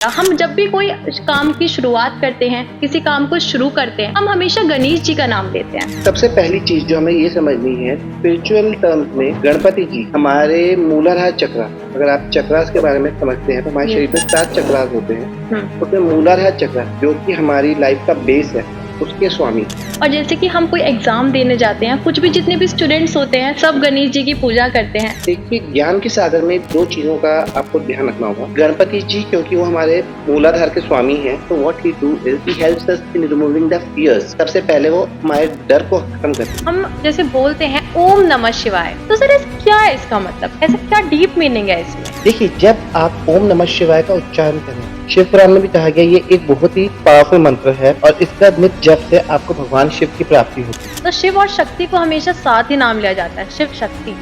हम जब भी कोई काम की शुरुआत करते हैं, किसी काम को शुरू करते हैं, हम हमेशा गणेश जी का नाम लेते हैं। सबसे पहली चीज जो हमें ये समझनी है, स्पिरिचुअल टर्म्स में गणपति जी हमारे मूलाधार चक्र, अगर आप चक्रास के बारे में समझते हैं तो हमारे शरीर में 7 चक्रास होते हैं। उसमें मूलाधार चक्र जो कि हमारी लाइफ का बेस है, उसके स्वामी। और जैसे कि हम कोई एग्जाम देने जाते हैं, कुछ भी जितने भी स्टूडेंट्स होते हैं, सब गणेश जी की पूजा करते हैं। देखिए, ज्ञान के सागर में 2 चीजों का आपको ध्यान रखना होगा। गणपति जी क्योंकि वो हमारे मूलाधार के स्वामी हैं, तो what he do is he helps us in removing the fears. सबसे पहले वो हमारे डर को खत्म करते हैं। हम जैसे बोलते हैं ओम नमः शिवाय, तो सर क्या है इसका मतलब? ऐसा क्या डीप मीनिंग है इसमें? देखिए, जब आप ओम नमः शिवाय का उच्चारण करें, शिव पुराण में भी कहा गया ये एक बहुत ही पावरफुल मंत्र है और इसका नित्य जप से आपको भगवान शिव की प्राप्ति होती है। तो शिव और शक्ति को हमेशा साथ ही नाम लिया जाता है, शिव शक्ति।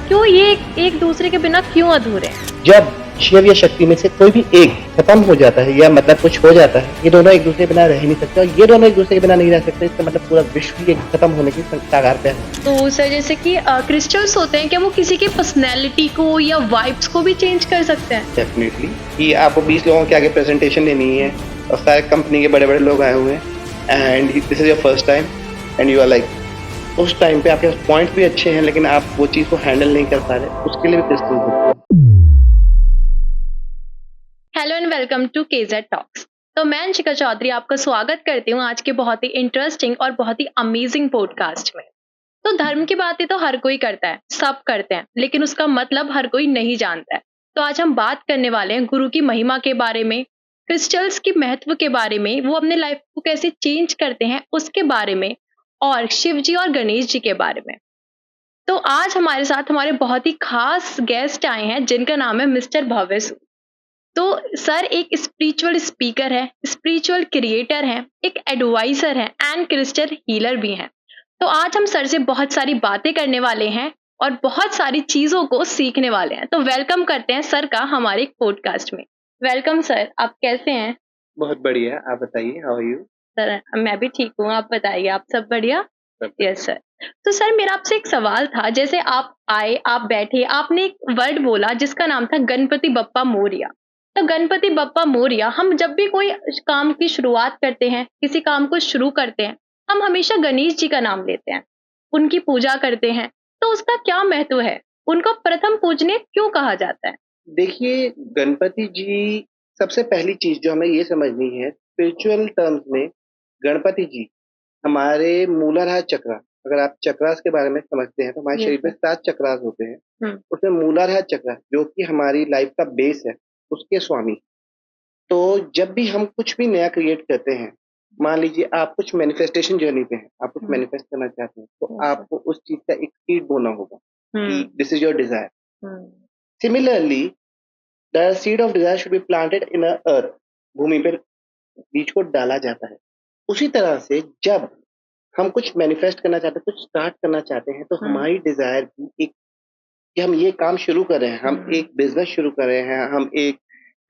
क्यों ये एक दूसरे के बिना क्यों अधूरे हैं? जब शिव या शक्ति में से कोई भी एक खत्म हो जाता है या मतलब कुछ हो जाता है, ये दोनों एक दूसरे के बिना रह ही नहीं सकते और ये दोनों एक दूसरे के बिना नहीं रह सकते। इसका मतलब पूरा विश्व ही खत्म होने की कगार पे है। तो सर जैसे कि क्रिस्टल्स होते हैं, क्या वो किसी की पर्सनैलिटी को या वाइब्स को भी चेंज कर सकते हैं? डेफिनेटली कि आपको 20 लोगों के आगे प्रेजेंटेशन देनी है और सारे कंपनी के बड़े बड़े लोग आए हुए हैं and this is your first time and you are like, उस टाइम पे आपके पॉइंट भी अच्छे हैं लेकिन आप वो चीज को हैंडल नहीं कर पा रहे, उसके लिए भी क्रिस्टल होते हैं। Hello and welcome to KZ talks. तो मैं अंशिका चौधरी आपका स्वागत करती हूँ आज के बहुत ही इंटरेस्टिंग और बहुत ही अमेजिंग पॉडकास्ट में। तो धर्म की बातें तो हर कोई करता है, सब करते हैं, लेकिन उसका मतलब हर कोई नहीं जानता है। तो आज हम बात करने वाले हैं गुरु की महिमा के बारे में, क्रिस्टल्स की महत्व के बारे में, वो अपने लाइफ को कैसे चेंज करते हैं उसके बारे में, और शिव जी और गणेश जी के बारे में। तो आज हमारे साथ हमारे बहुत ही खास गेस्ट आए हैं जिनका नाम है मिस्टर भव्य सूद। तो सर एक स्पिरिचुअल स्पीकर है, स्पिरिचुअल क्रिएटर हैं, एक एडवाइजर हैं एंड क्रिस्टल हीलर भी हैं। तो आज हम सर से बहुत सारी बातें करने वाले हैं और बहुत सारी चीजों को सीखने वाले हैं। तो वेलकम करते हैं सर का हमारे पॉडकास्ट में। वेलकम सर, आप कैसे हैं? बहुत बढ़िया, आप बताइए, हाउ आर यू? सर मैं भी ठीक हूँ, आप बताइए, आप सब बढ़िया? Yes sir. तो सर मेरा आपसे एक सवाल था, जैसे आप आए, आप बैठे, आपने एक वर्ड बोला जिसका नाम था गणपति बप्पा मोरिया। तो गणपति बप्पा मोरिया, हम जब भी कोई काम की शुरुआत करते हैं, किसी काम को शुरू करते हैं, हम हमेशा गणेश जी का नाम लेते हैं, उनकी पूजा करते हैं। तो उसका क्या महत्व है? उनको प्रथम पूजनीय क्यों कहा जाता है? देखिए, गणपति जी, सबसे पहली चीज जो हमें ये समझनी है, स्पिरिचुअल टर्म्स में गणपति जी हमारे मूलाधार चक्र, अगर आप चक्रास के बारे में समझते हैं तो हमारे शरीर में 7 चक्रास होते हैं। उसमें मूलाधार चक्र जो कि हमारी लाइफ का बेस है, उसके स्वामी। तो जब भी हम कुछ भी नया क्रिएट करते हैं, मान लीजिए आप कुछ मैनिफेस्टेशन जर्नी पे हैं, आप कुछ मैनिफेस्ट करना चाहते हैं, तो आपको उस चीज का एक सीड बोना होगा कि this is your desire. Similarly, the seed of desire should be planted in earth. भूमि पर बीज को डाला जाता है। उसी तरह से जब हम कुछ मैनिफेस्ट करना चाहते हैं, कुछ स्टार्ट करना चाहते हैं, तो हमारी डिजायर भी एक कि हम ये काम शुरू कर रहे हैं, हम एक बिजनेस शुरू कर रहे हैं, हम एक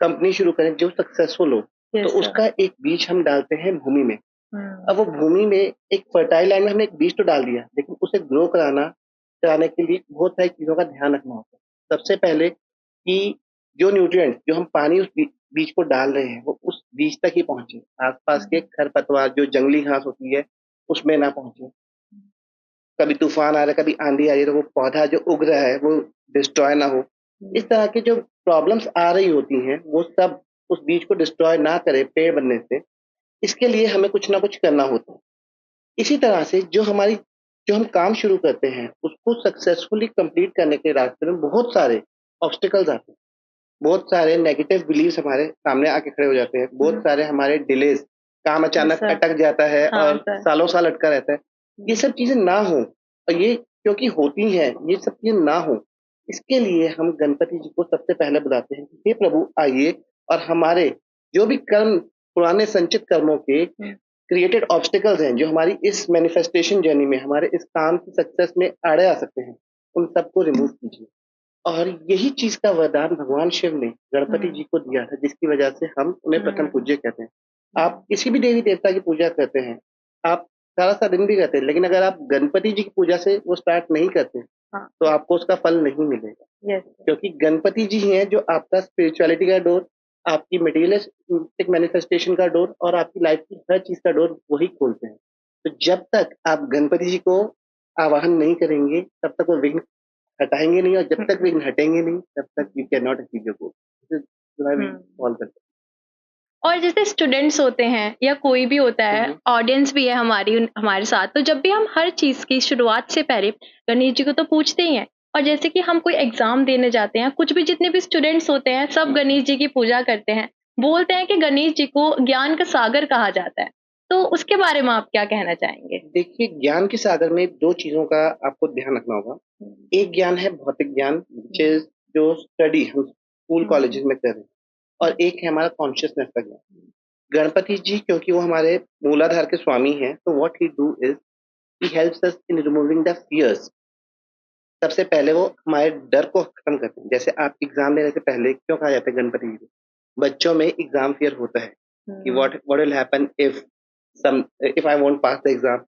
कंपनी शुरू करें जो सक्सेसफुल हो, तो उसका एक बीज हम डालते हैं भूमि में। अब वो भूमि में एक फर्टाइल लैंड में हमने एक बीज तो डाल दिया, लेकिन उसे ग्रो कराने के लिए बहुत सारी चीजों का ध्यान रखना होता है। सबसे पहले कि जो न्यूट्रिएंट्स जो हम पानी उस बीज को डाल रहे हैं, वो उस बीज तक ही पहुंचे। आसपास के खरपतवार, जो जंगली घास होती है, उसमें ना पहुंचे। कभी तूफान आ रहा है, कभी आंधी आ रही है, तो वो पौधा जो उग रहा है वो डिस्ट्रॉय ना हो। इस तरह की जो प्रॉब्लम्स आ रही होती हैं, वो सब उस बीज को डिस्ट्रॉय ना करे पेड़ बनने से। इसके लिए हमें कुछ ना कुछ करना होता है। इसी तरह से जो हम काम शुरू करते हैं, उसको सक्सेसफुली कंप्लीट करने के रास्ते में बहुत सारे ऑब्स्टिकल्स आते हैं। बहुत सारे नेगेटिव बिलीव्स हमारे सामने आके खड़े हो जाते हैं। बहुत सारे हमारे डिलेज, काम अचानक अटक जाता है और सालों साल अटका रहता है। ये सब चीजें ना हो, और ये क्योंकि होती हैं, ये सब चीजें ना हो, इसके लिए हम गणपति जी को सबसे पहले बुलाते हैं कि हे प्रभु, आइए और हमारे जो भी कर्म, पुराने संचित कर्मों के क्रिएटेड ऑब्स्टिकल्स हैं, जो हमारी इस मैनिफेस्टेशन जर्नी में, हमारे इस काम की सक्सेस में आड़े आ सकते हैं, उन सबको रिमूव कीजिए। और यही चीज का वरदान भगवान शिव ने गणपति जी को दिया था, जिसकी वजह से हम उन्हें प्रथम पूज्य कहते हैं। आप किसी भी देवी देवता की पूजा करते हैं, आप सारा दिन भी करते हैं, लेकिन अगर आप गणपति जी की पूजा से वो स्टार्ट नहीं करते, तो आपको उसका फल नहीं मिलेगा। क्योंकि गणपति जी हैं जो आपका स्पिरिचुअलिटी का डोर, आपकी मटेरियलिस्टिक मैनिफेस्टेशन का डोर और आपकी लाइफ की हर चीज का डोर वही खोलते हैं। तो जब तक आप गणपति जी को आवाहन नहीं करेंगे तब तक वो विघ्न हटाएंगे नहीं, और जब तक विघ्न हटेंगे नहीं तब तक you can not achieve your goal. Fall करते और जैसे स्टूडेंट्स होते हैं या कोई भी होता है, हैं। ऑडियंस भी है हमारे साथ, तो जब भी हम हर चीज़ की शुरुआत से पहले गणेश जी को तो पूछते ही हैं। और जैसे कि हम कोई एग्ज़ाम देने जाते हैं, कुछ भी जितने भी स्टूडेंट्स होते हैं, सब गणेश जी की पूजा करते हैं। बोलते हैं कि गणेश जी को ज्ञान का सागर कहा जाता है। तो उसके बारे में आप क्या कहना चाहेंगे? देखिए, ज्ञान के सागर में दो चीजों का आपको ध्यान रखना होगा। एक ज्ञान है भौतिक ज्ञान, विच इज जो स्टडी हम स्कूल कॉलेजेस में कर रहे हैं, और एक है हमारा कॉन्शियसनेस का ज्ञान। गणपति जी क्योंकि वो हमारे मूलाधार के स्वामी हैं, तो what he do is he helps us in removing the fears. सबसे पहले वो हमारे डर को खत्म करते हैं। जैसे आप एग्जाम देने से पहले क्यों कहा जाता है गणपति जी को, बच्चों में एग्जाम फियर होता है कि what will happen if I won't pass the exam,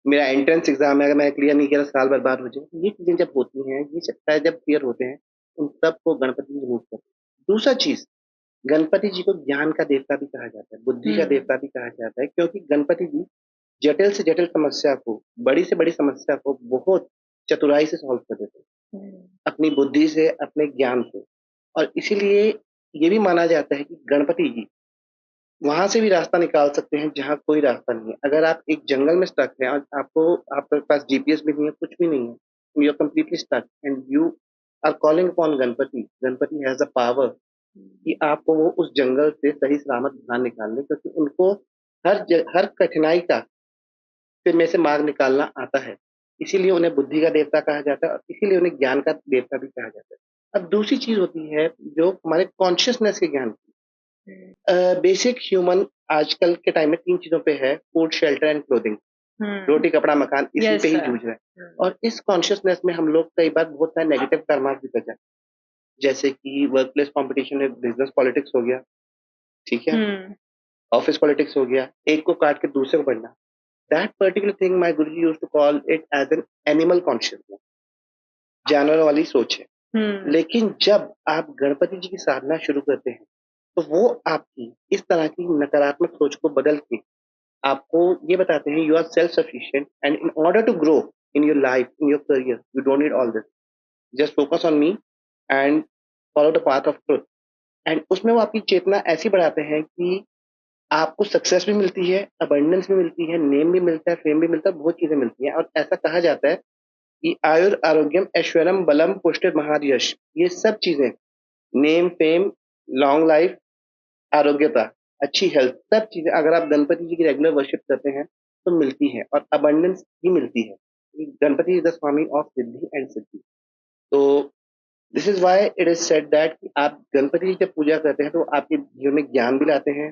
मेरा एंट्रेंस एग्जाम है, अगर मैंने क्लियर नहीं किया तो साल बर्बाद हो जाए। ये चीजें जब होती हैं, ये सकता है जब क्लियर होते हैं, उन सबको गणपति जी रिमूव करते हैं। दूसरा चीज, गणपति जी को ज्ञान का देवता भी कहा जाता है, बुद्धि का देवता भी कहा जाता है, क्योंकि गणपति जी जटिल से जटिल समस्या को, बड़ी से बड़ी समस्या को बहुत चतुराई से सॉल्व कर देते हैं, अपनी बुद्धि से, अपने ज्ञान से। और इसीलिए ये भी माना जाता है कि गणपति जी वहां से भी रास्ता निकाल सकते हैं जहाँ कोई रास्ता नहीं है। अगर आप एक जंगल में स्टक हैं और आपके पास जीपीएस भी नहीं है, कुछ भी नहीं है, you are completely stuck and you are calling upon Ganpati, Ganpati has the power कि आपको वो उस जंगल से सही सलामत बाहर निकाल ले, क्योंकि उनको हर कठिनाई का फिर में से मार्ग निकालना आता है। इसीलिए उन्हें बुद्धि का देवता कहा जाता है, और इसीलिए उन्हें ज्ञान का देवता भी कहा जाता है। अब दूसरी चीज होती है जो हमारे कॉन्शियसनेस के ज्ञान की। बेसिक ह्यूमन आजकल के टाइम में तीन चीजों पे है, फूड, शेल्टर एंड क्लोथिंग। रोटी, कपड़ा, मकान, इसी पे ही जूझ रहा है। और इस कॉन्शियसनेस में हम लोग कई बार बहुत सारे नेगेटिव कर्मास भी कर जाते हैं, जैसे कि वर्क प्लेस कॉम्पिटिशन में बिजनेस पॉलिटिक्स हो गया, ठीक है, ऑफिस पॉलिटिक्स हो गया, एक को काट के दूसरे को बढ़ना। That particular thing my guruji used to call it as an animal consciousness, जानवर वाली सोच है। लेकिन जब आप गणपति जी की साधना शुरू करते हैं, तो वो आपकी इस तरह की नकारात्मक सोच को बदल के आपको ये बताते हैं, you are self sufficient and in order to grow in your life, in your career, you don't need all this, just focus on me and follow the path of truth. And उसमें वो आपकी चेतना ऐसी बढ़ाते हैं कि आपको success भी मिलती है, अबंडेंस भी मिलती है, नेम भी मिलता है, फेम भी मिलता है, बहुत चीजें मिलती हैं। और ऐसा कहा जाता है कि आयुर आरोग्यम ऐश्वर्यम बलम पुष्टि महायश, ये सब चीजें, नेम, फेम, लॉन्ग लाइफ, आरोग्यता, अच्छी हेल्थ, सब चीजें अगर आप गणपति जी की रेगुलर वर्शिप करते हैं तो मिलती है, और अबंडेंस भी मिलती है। Ganpati is the swami of Siddhi and Siddhi. तो this is why it is said that आप गणपति जी जब पूजा करते हैं तो आपके जीवन में ज्ञान भी लाते हैं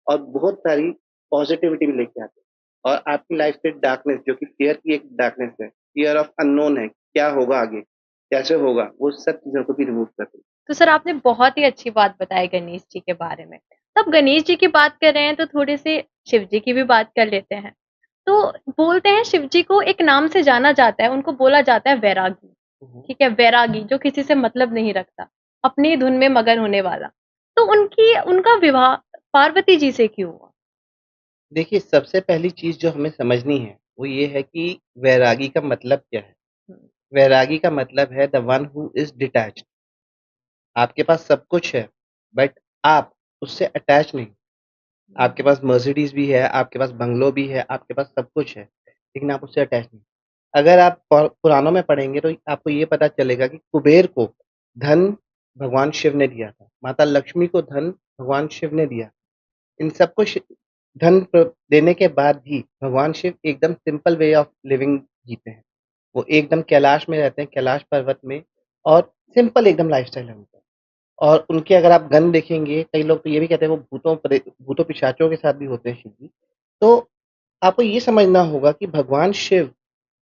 और बहुत सारी पॉजिटिविटी भी लेके आते हैं, और आपकी लाइफ से डार्कनेस, जो कि फियर की एक डार्कनेस है, फियर ऑफ अननोन है, क्या होगा आगे, कैसे होगा, वो सब चीजों को भी रिमूव करते हैं। तो सर आपने बहुत ही अच्छी बात बताई गणेश जी के बारे में। तब गणेश जी की बात कर रहे हैं तो थोड़े से शिव जी की भी बात कर लेते हैं। तो बोलते हैं शिव जी को एक नाम से जाना जाता है, उनको बोला जाता है वैरागी। ठीक है, वैरागी जो किसी से मतलब नहीं रखता, अपनी धुन में मगन होने वाला। तो उनका विवाह पार्वती जी से क्यों हुआ? देखिए, सबसे पहली चीज जो हमें समझनी है वो ये है कि वैरागी का मतलब क्या है। वैरागी का मतलब है the one who is detached. आपके पास सब कुछ है, बट आप उससे अटैच नहीं। आपके पास मर्सिडीज भी है, आपके पास बंगलो भी है, आपके पास सब कुछ है, लेकिन आप उससे अटैच नहीं। अगर आप पुराणों में पढ़ेंगे तो आपको ये पता चलेगा कि कुबेर को धन भगवान शिव ने दिया था, माता लक्ष्मी को धन भगवान शिव ने दिया। इन सबको धन देने के बाद भी भगवान शिव एकदम सिंपल वे ऑफ लिविंग जीते हैं। वो एकदम कैलाश में रहते हैं, कैलाश पर्वत में, और सिंपल एकदम लाइफस्टाइल है उनका। और उनके अगर आप गन देखेंगे, कई लोग तो ये भी कहते हैं वो भूतों पिशाचों के साथ भी होते हैं शिव जी। तो आपको ये समझना होगा कि भगवान शिव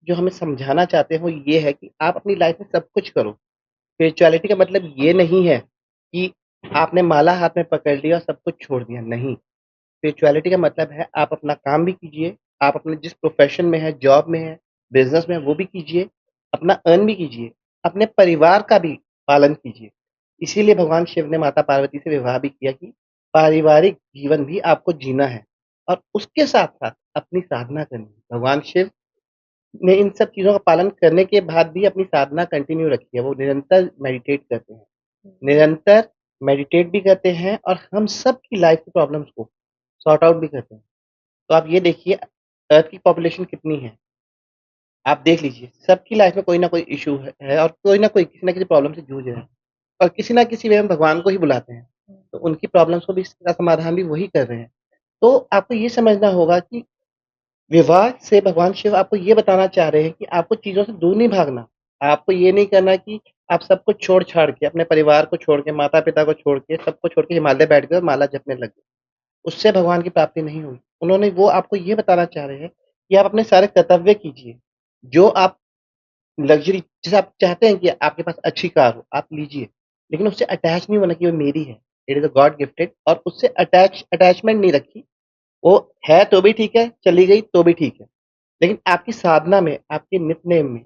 जो हमें समझाना चाहते हैं वो ये है कि आप अपनी लाइफ में सब कुछ करो। स्पिरिचुअलिटी का मतलब ये नहीं है कि आपने माला हाथ में पकड़ लिया और सब कुछ छोड़ दिया, नहीं। स्पिरिचुअलिटी का मतलब है आप अपना काम भी कीजिए, आप अपने जिस प्रोफ़ेशन में हैं, जॉब में हैं, बिज़नेस में हैं, वो भी कीजिए, अपना अर्न भी कीजिए, अपने परिवार का भी पालन कीजिए। इसीलिए भगवान शिव ने माता पार्वती से विवाह भी किया कि पारिवारिक जीवन भी आपको जीना है और उसके साथ-साथ अपनी साधना करनी है। भगवान शिव ने इन सब चीज़ों का पालन करने के बाद भी अपनी साधना कंटिन्यू रखी है। वो निरंतर मेडिटेट करते हैं, निरंतर मेडिटेट भी करते हैं और हम सब की लाइफ़ की प्रॉब्लम्स को सॉर्ट आउट भी करते हैं। तो आप ये देखिए अर्थ की पॉपुलेशन कितनी है? आप देख लीजिए, सबकी लाइफ़ में कोई ना कोई इश्यू है और कोई ना कोई किसी न किसी प्रॉब्लम से जूझ रहा है और किसी न किसी वे में भगवान को ही बुलाते हैं। तो उनकी प्रॉब्लम्स को भी इसका समाधान भी वही कर रहे हैं। तो आपको ये समझना होगा कि विवाह से भगवान शिव आपको ये बताना चाह रहे हैं कि आपको चीज़ों से दूर नहीं भागना। आपको ये नहीं करना कि आप सब कुछ छोड़-छाड़ के, अपने परिवार को छोड़ के, माता-पिता को छोड़ के, सबको छोड़ के हिमालय बैठ गए और माला जपने लग गए। उससे भगवान की प्राप्ति नहीं हुई। उन्होंने वो आपको ये बताना चाह रहे हैं कि आप अपने सारे कर्तव्य कीजिए। जो आप लग्ज़री जैसे आप चाहते हैं कि आपके पास अच्छी कार हो, आप लीजिए। लेकिन उससे अटैच नहीं होना कि वो मेरी है। It is a God gifted और उससे अटैचमेंट नहीं रखी। वो है तो भी ठीक है, चली गई तो भी ठीक है। लेकिन आपकी साधना में, आपके नित्य-नेम में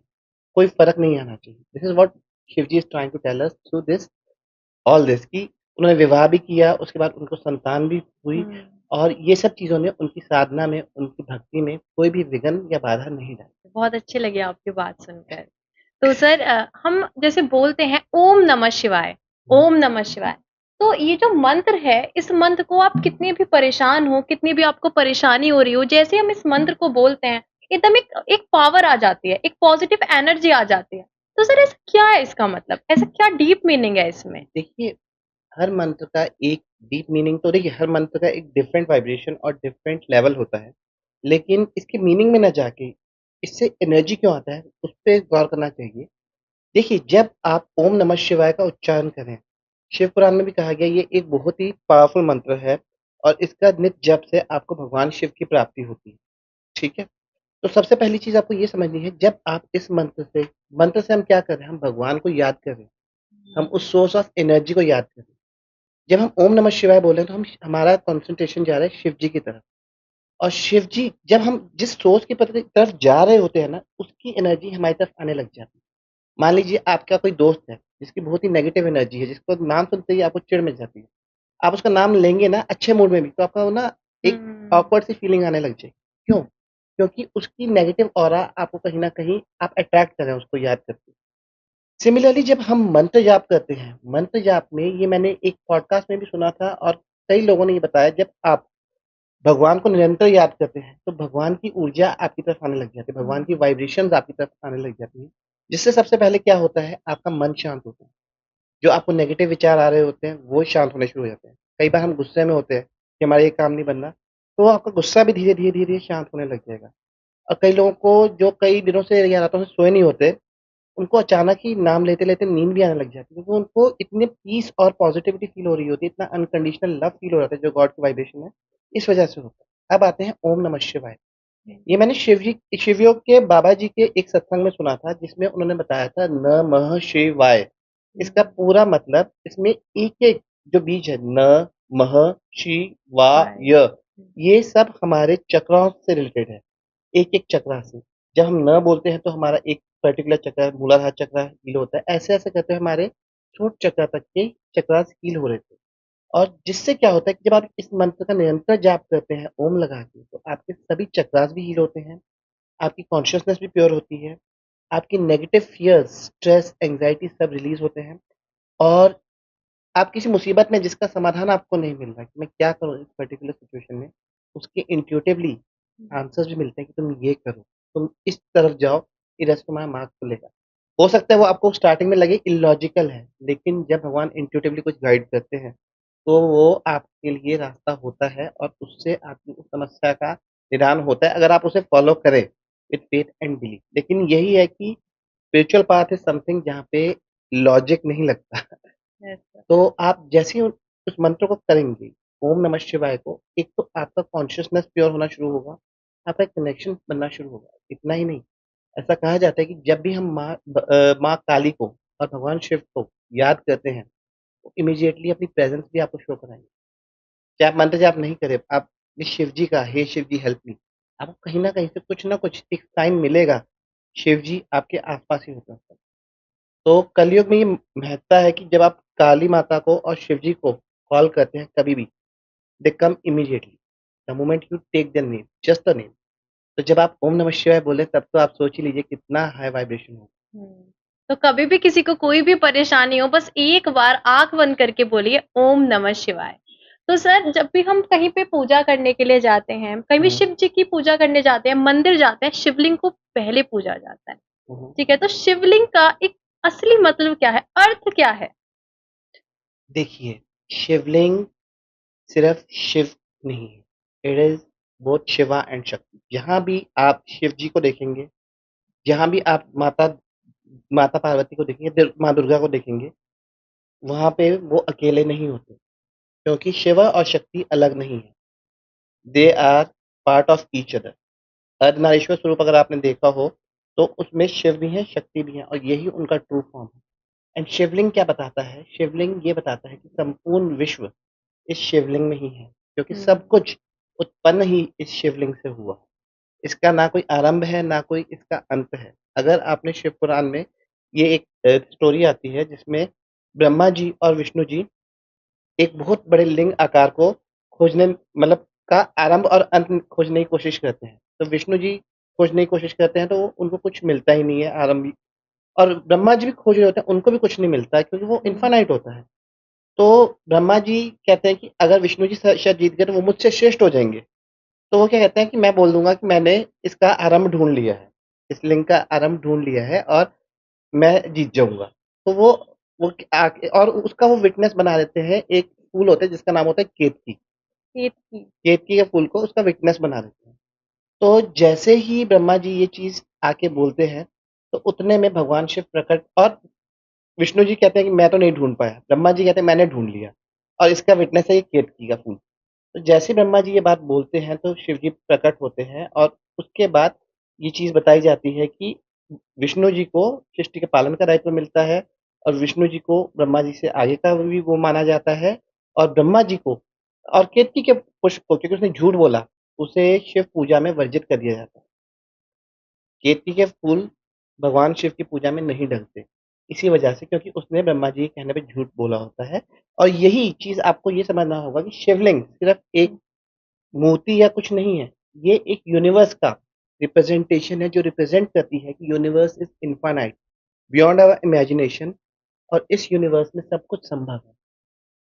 कोई फ़र्क नहीं आना चाहिए। This is what Shivji is trying to tell us through this all this कि उन्होंने विवाह भी किया, उसके बाद उनको संतान भी हुई और ये सब चीज़ों ने उनकी साधना में, उनकी भक्ति में कोई भी विघ्न या बाधा नहीं डाली। बहुत अच्छी लगी आपकी बात सुनकर। तो सर हम जैसे बोलते हैं ओम नमः शिवाय, ओम नमः शिवाय। तो ये जो मंत्र है, इस मंत्र को आप कितने भी परेशान हो, कितनी भी आपको परेशानी हो रही हो, जैसे हम इस मंत्र को बोलते हैं, एकदम एक एक पावर आ जाती है, एक पॉजिटिव एनर्जी आ जाती है। तो सर ऐसा क्या है इसका मतलब? ऐसा क्या डीप मीनिंग है इसमें? देखिए, हर मंत्र का एक डीप मीनिंग तो देखिए, हर मंत्र का एक डिफरेंट वाइब्रेशन और डिफरेंट लेवल होता है। लेकिन इसके मीनिंग में ना जाके, इससे एनर्जी क्यों आता है, उस पे गौर करना चाहिए। देखिए, जब आप ओम नमः शिवाय का उच्चारण करें, शिव पुराण में भी कहा गया ये एक बहुत ही पावरफुल मंत्र है और इसका नित्य जप से आपको भगवान शिव की प्राप्ति होती है, ठीक है? तो सबसे पहली चीज़ आपको ये समझनी है जब आप इस मंत्र से हम क्या कर रहे हैं? हम भगवान को याद कर रहे हैं, हम उस सोर्स ऑफ एनर्जी को याद कर रहे हैं। जब हम ओम नमः शिवाय बोल रहे हैं तो हम हमारा कंसंट्रेशन जा रहा है शिव जी की तरफ और शिव जी जब हम जिस सोर्स की तरफ जा रहे होते हैं ना, उसकी एनर्जी हमारी तरफ आने लग जाती है। मान लीजिए आपका कोई दोस्त है, जिसकी बहुत ही नेगेटिव एनर्जी है, जिसको नाम सुनते ही आपको चिढ़ मच जाती है। आप उसका नाम लेंगे ना अच्छे मूड में भी, तो आपका वो ना एक हुँ। ऑकवर्ड सी फीलिंग आने लग जाएगी। क्यों? क्योंकि उसकी नेगेटिव ऑरा आपको कहीं न कहीं आप अट्रैक्ट कर रहे हैं उसको याद करके। सिमिलरली जब हम मंत्र जाप करते हैं, मंत्र जाप में ये मैंने एक पॉडकास्ट में भी सुना था और कई लोगों ने ये बताया जब आप भगवान को निरंतर याद करते हैं, तो भगवान की ऊर्जा आपकी तरफ आने लग जाती है, भगवान की वाइब्रेशंस आपकी तरफ आने लग जाती हैं। जिससे सबसे पहले क्या होता है, आपका मन शांत होता है। जो आपको नेगेटिव विचार आ रहे होते हैं, वो शांत होने शुरू हो जाते हैं। कई बार हम गुस्से में होते हैं कि हमारा ये काम नहीं बन रहा, तो आपका गुस्सा भी धीरे-धीरे शांत होने लग जाएगा। और कई लोगों को जो कई दिनों से या रातों से सोए नहीं होते, उनको अचानक ही नाम लेते-लेते नींद भी आने लग जाती है, क्योंकि उनको इतने पीस और पॉज़िटिविटी फ़ील हो रही होती है, इतना अनकंडीशनल लव फ़ील हो रहा है, जो गॉड की वाइब्रेशन है, इस वजह से होता है। अब आते हैं ओम नमः शिवाय। ये मैंने शिवयोग के बाबा जी के एक सत्संग में सुना था, जिसमें उन्होंने बताया था नमः शिवाय। इसका पूरा मतलब इसमें एक-एक जो बीज है न, मः, शिवाय, ये सब हमारे चक्रों से रिलेटेड है। एक-एक चक्रा से। जब हम न बोलते हैं तो हमारा एक पर्टिकुलर चक्र मूलाधार चक्र हील होता है। ऐसे-ऐसे करते हुए हमारे छोट चक्रा तक के चक्रास हील हो रहे थे। और जिससे क्या होता है कि जब आप इस मंत्र का निरंतर जाप करते हैं ओम लगा के, तो आपके सभी चक्रास भी हील होते हैं, आपकी कॉन्शसनेस भी प्योर होती है, आपकी नेगेटिव फियर्स, स्ट्रेस, एंग्ज़ायटी सब रिलीज़ होते हैं और आप किसी मुसीबत में जिसका समाधान आपको नहीं मिल रहा है कि मैं क्या करूँ इस पर्टिकुलर सिचुएशन में, उसके इंट्यूटिवली आंसर्स भी मिलते हैं कि तुम ये करो, तुम इस तरफ जाओ, ये रास्ता तुम्हारा मार्ग खुलेगा। हो सकता है वो आपको स्टार्टिंग में लगे इलॉजिकल है, लेकिन जब भगवान इंट्यूटिवली कुछ गाइड करते हैं, तो वो आपके लिए रास्ता होता है और उससे आपकी उस समस्या का निदान होता है, अगर आप उसे फ़ॉलो करें विथ फेथ एंड बिलीफ। लेकिन यही है कि स्पिरिचुअल पाथ इज़ समथिंग जहाँ पे लॉजिक नहीं लगता। Yes sir. तो आप जैसे ही उस मंत्र को करेंगे, ओम नमः शिवाय को, एक तो आपका कॉन्शसनेस प्योर होना शुरू होगा, आपका एक कनेक्शन बनना शुरू होगा। इतना ही नहीं, ऐसा कहा जाता है कि जब भी हम माँ काली को और भगवान शिव को याद करते हैं, तो इमीडिएटली अपनी प्रेज़ेंस भी आपको शो कराएँगे। चाहे आप मंत्र जाप नहीं करें, आप इस शिव जी का हे शिव जी हेल्प मी, आपको कहीं न कहीं से कुछ न कुछ एक साइन मिलेगा, शिव जी आपके आस-पास ही होते हैं। तो कलयुग में ये महत्ता है कि जब आप काली माता को और शिव जी को कॉल करते हैं कभी भी, they come immediately the moment you take the name, just the name. तो जब आप ओम नमः शिवाय बोले तब तो आप सोच ही लीजिए कितना हाई वाइब्रेशन होगा। हुँ। तो कभी भी किसी को कोई भी परेशानी हो, बस एक बार आँख बंद करके बोलिए ओम नमः शिवाय। तो सर जब भी हम कहीं पे पूजा करने के लिए जाते हैं, कहीं भी हम्म, शिव जी की पूजा करने जाते हैं, मंदिर जाते हैं, शिवलिंग को पहले पूजा जाता है। हम्म। ठीक है? तो शिवलिंग का एक असली मतलब क्या है? अर्थ क्या है? देखिए, शिवलिंग सिर्फ शिव नहीं है, it is both Shiva and शक्ति। जहाँ भी आप शिव जी को देखेंगे, जहाँ भी आप माता माता पार्वती को देखेंगे, माँ दुर्गा को देखेंगे, वहाँ पे वो अकेले नहीं होते, क्योंकि शिवा और शक्ति अलग नहीं है। They are part of each other. Ardhanarishwar स्वरूप अगर आपने देखा हो, तो उसमें शिव भी है, शक्ति भी है, और यही उनका ट्रू फॉर्म है। एंड शिवलिंग क्या बताता है? शिवलिंग ये बताता है कि संपूर्ण विश्व इस शिवलिंग में ही है, क्योंकि हुँ। सब कुछ उत्पन्न ही इस शिवलिंग से हुआ। इसका ना कोई आरंभ है, ना कोई इसका अंत है। अगर आपने शिव पुराण में ये एक स्टोरी आती है जिसमें ब्रह्मा जी और विष्णु जी एक बहुत बड़े लिंग आकार को खोजने, मतलब का आरंभ और अंत खोजने की कोशिश करते हैं। तो विष्णु जी खोजने की कोशिश करते हैं तो उनको कुछ मिलता ही नहीं है आरंभ, और ब्रह्मा जी भी खोज रहे होते हैं, उनको भी कुछ नहीं मिलता है क्योंकि वो हुँ। इनफाइनाइट होता है। तो ब्रह्मा जी कहते हैं कि अगर विष्णु जी शायद जीत गए तो वो मुझसे श्रेष्ठ हो जाएँगे। तो वो क्या कहते हैं कि मैं बोल दूँगा कि मैंने इसका आरंभ ढूँढ लिया है, इस लिंग का आरंभ ढूँढ लिया है और मैं जीत जाऊँगा। तो वो आके और उसका वो विटनेस बना देते हैं, एक फूल होता है जिसका नाम होता है केतकी। केतकी। केतकी के फूल को उसका विटनेस बना देते हैं। तो जैसे ही ब्रह्मा जी ये चीज़ आके बोलते हैं, तो उतने में भगवान शिव प्रकट, और विष्णु जी कहते हैं कि मैं तो नहीं ढूँढ पाया। ब्रह्मा जी कहते हैं मैंने ढूँढ लिया, और इसका विटनेस है ये केतकी का फूल। तो जैसे ही ब्रह्मा जी ये बात बोलते हैं तो शिव जी प्रकट होते हैं, और उसके बाद ये चीज़ बताई जाती है कि विष्णु जी को सृष्टि के पालन का दायित्व मिलता है, और विष्णु जी को ब्रह्मा जी से आगे का भी वो माना जाता है, और ब्रह्मा जी को और केतकी के पुष्प को, क्योंकि उसने झूठ बोला, उसे शिव पूजा में वर्जित कर दिया जाता है। केतकी के फूल भगवान शिव की पूजा में नहीं डलते, इसी वजह से, क्योंकि उसने ब्रह्मा जी के कहने पे झूठ बोला होता है। और यही चीज़ आपको ये समझना होगा कि शिवलिंग सिर्फ़ एक हुँ। मूर्ति या कुछ नहीं है, ये एक यूनिवर्स का रिप्रेजेंटेशन है, जो रिप्रेजेंट करती है कि universe is infinite, beyond our imagination, और इस यूनिवर्स में सब कुछ संभव है।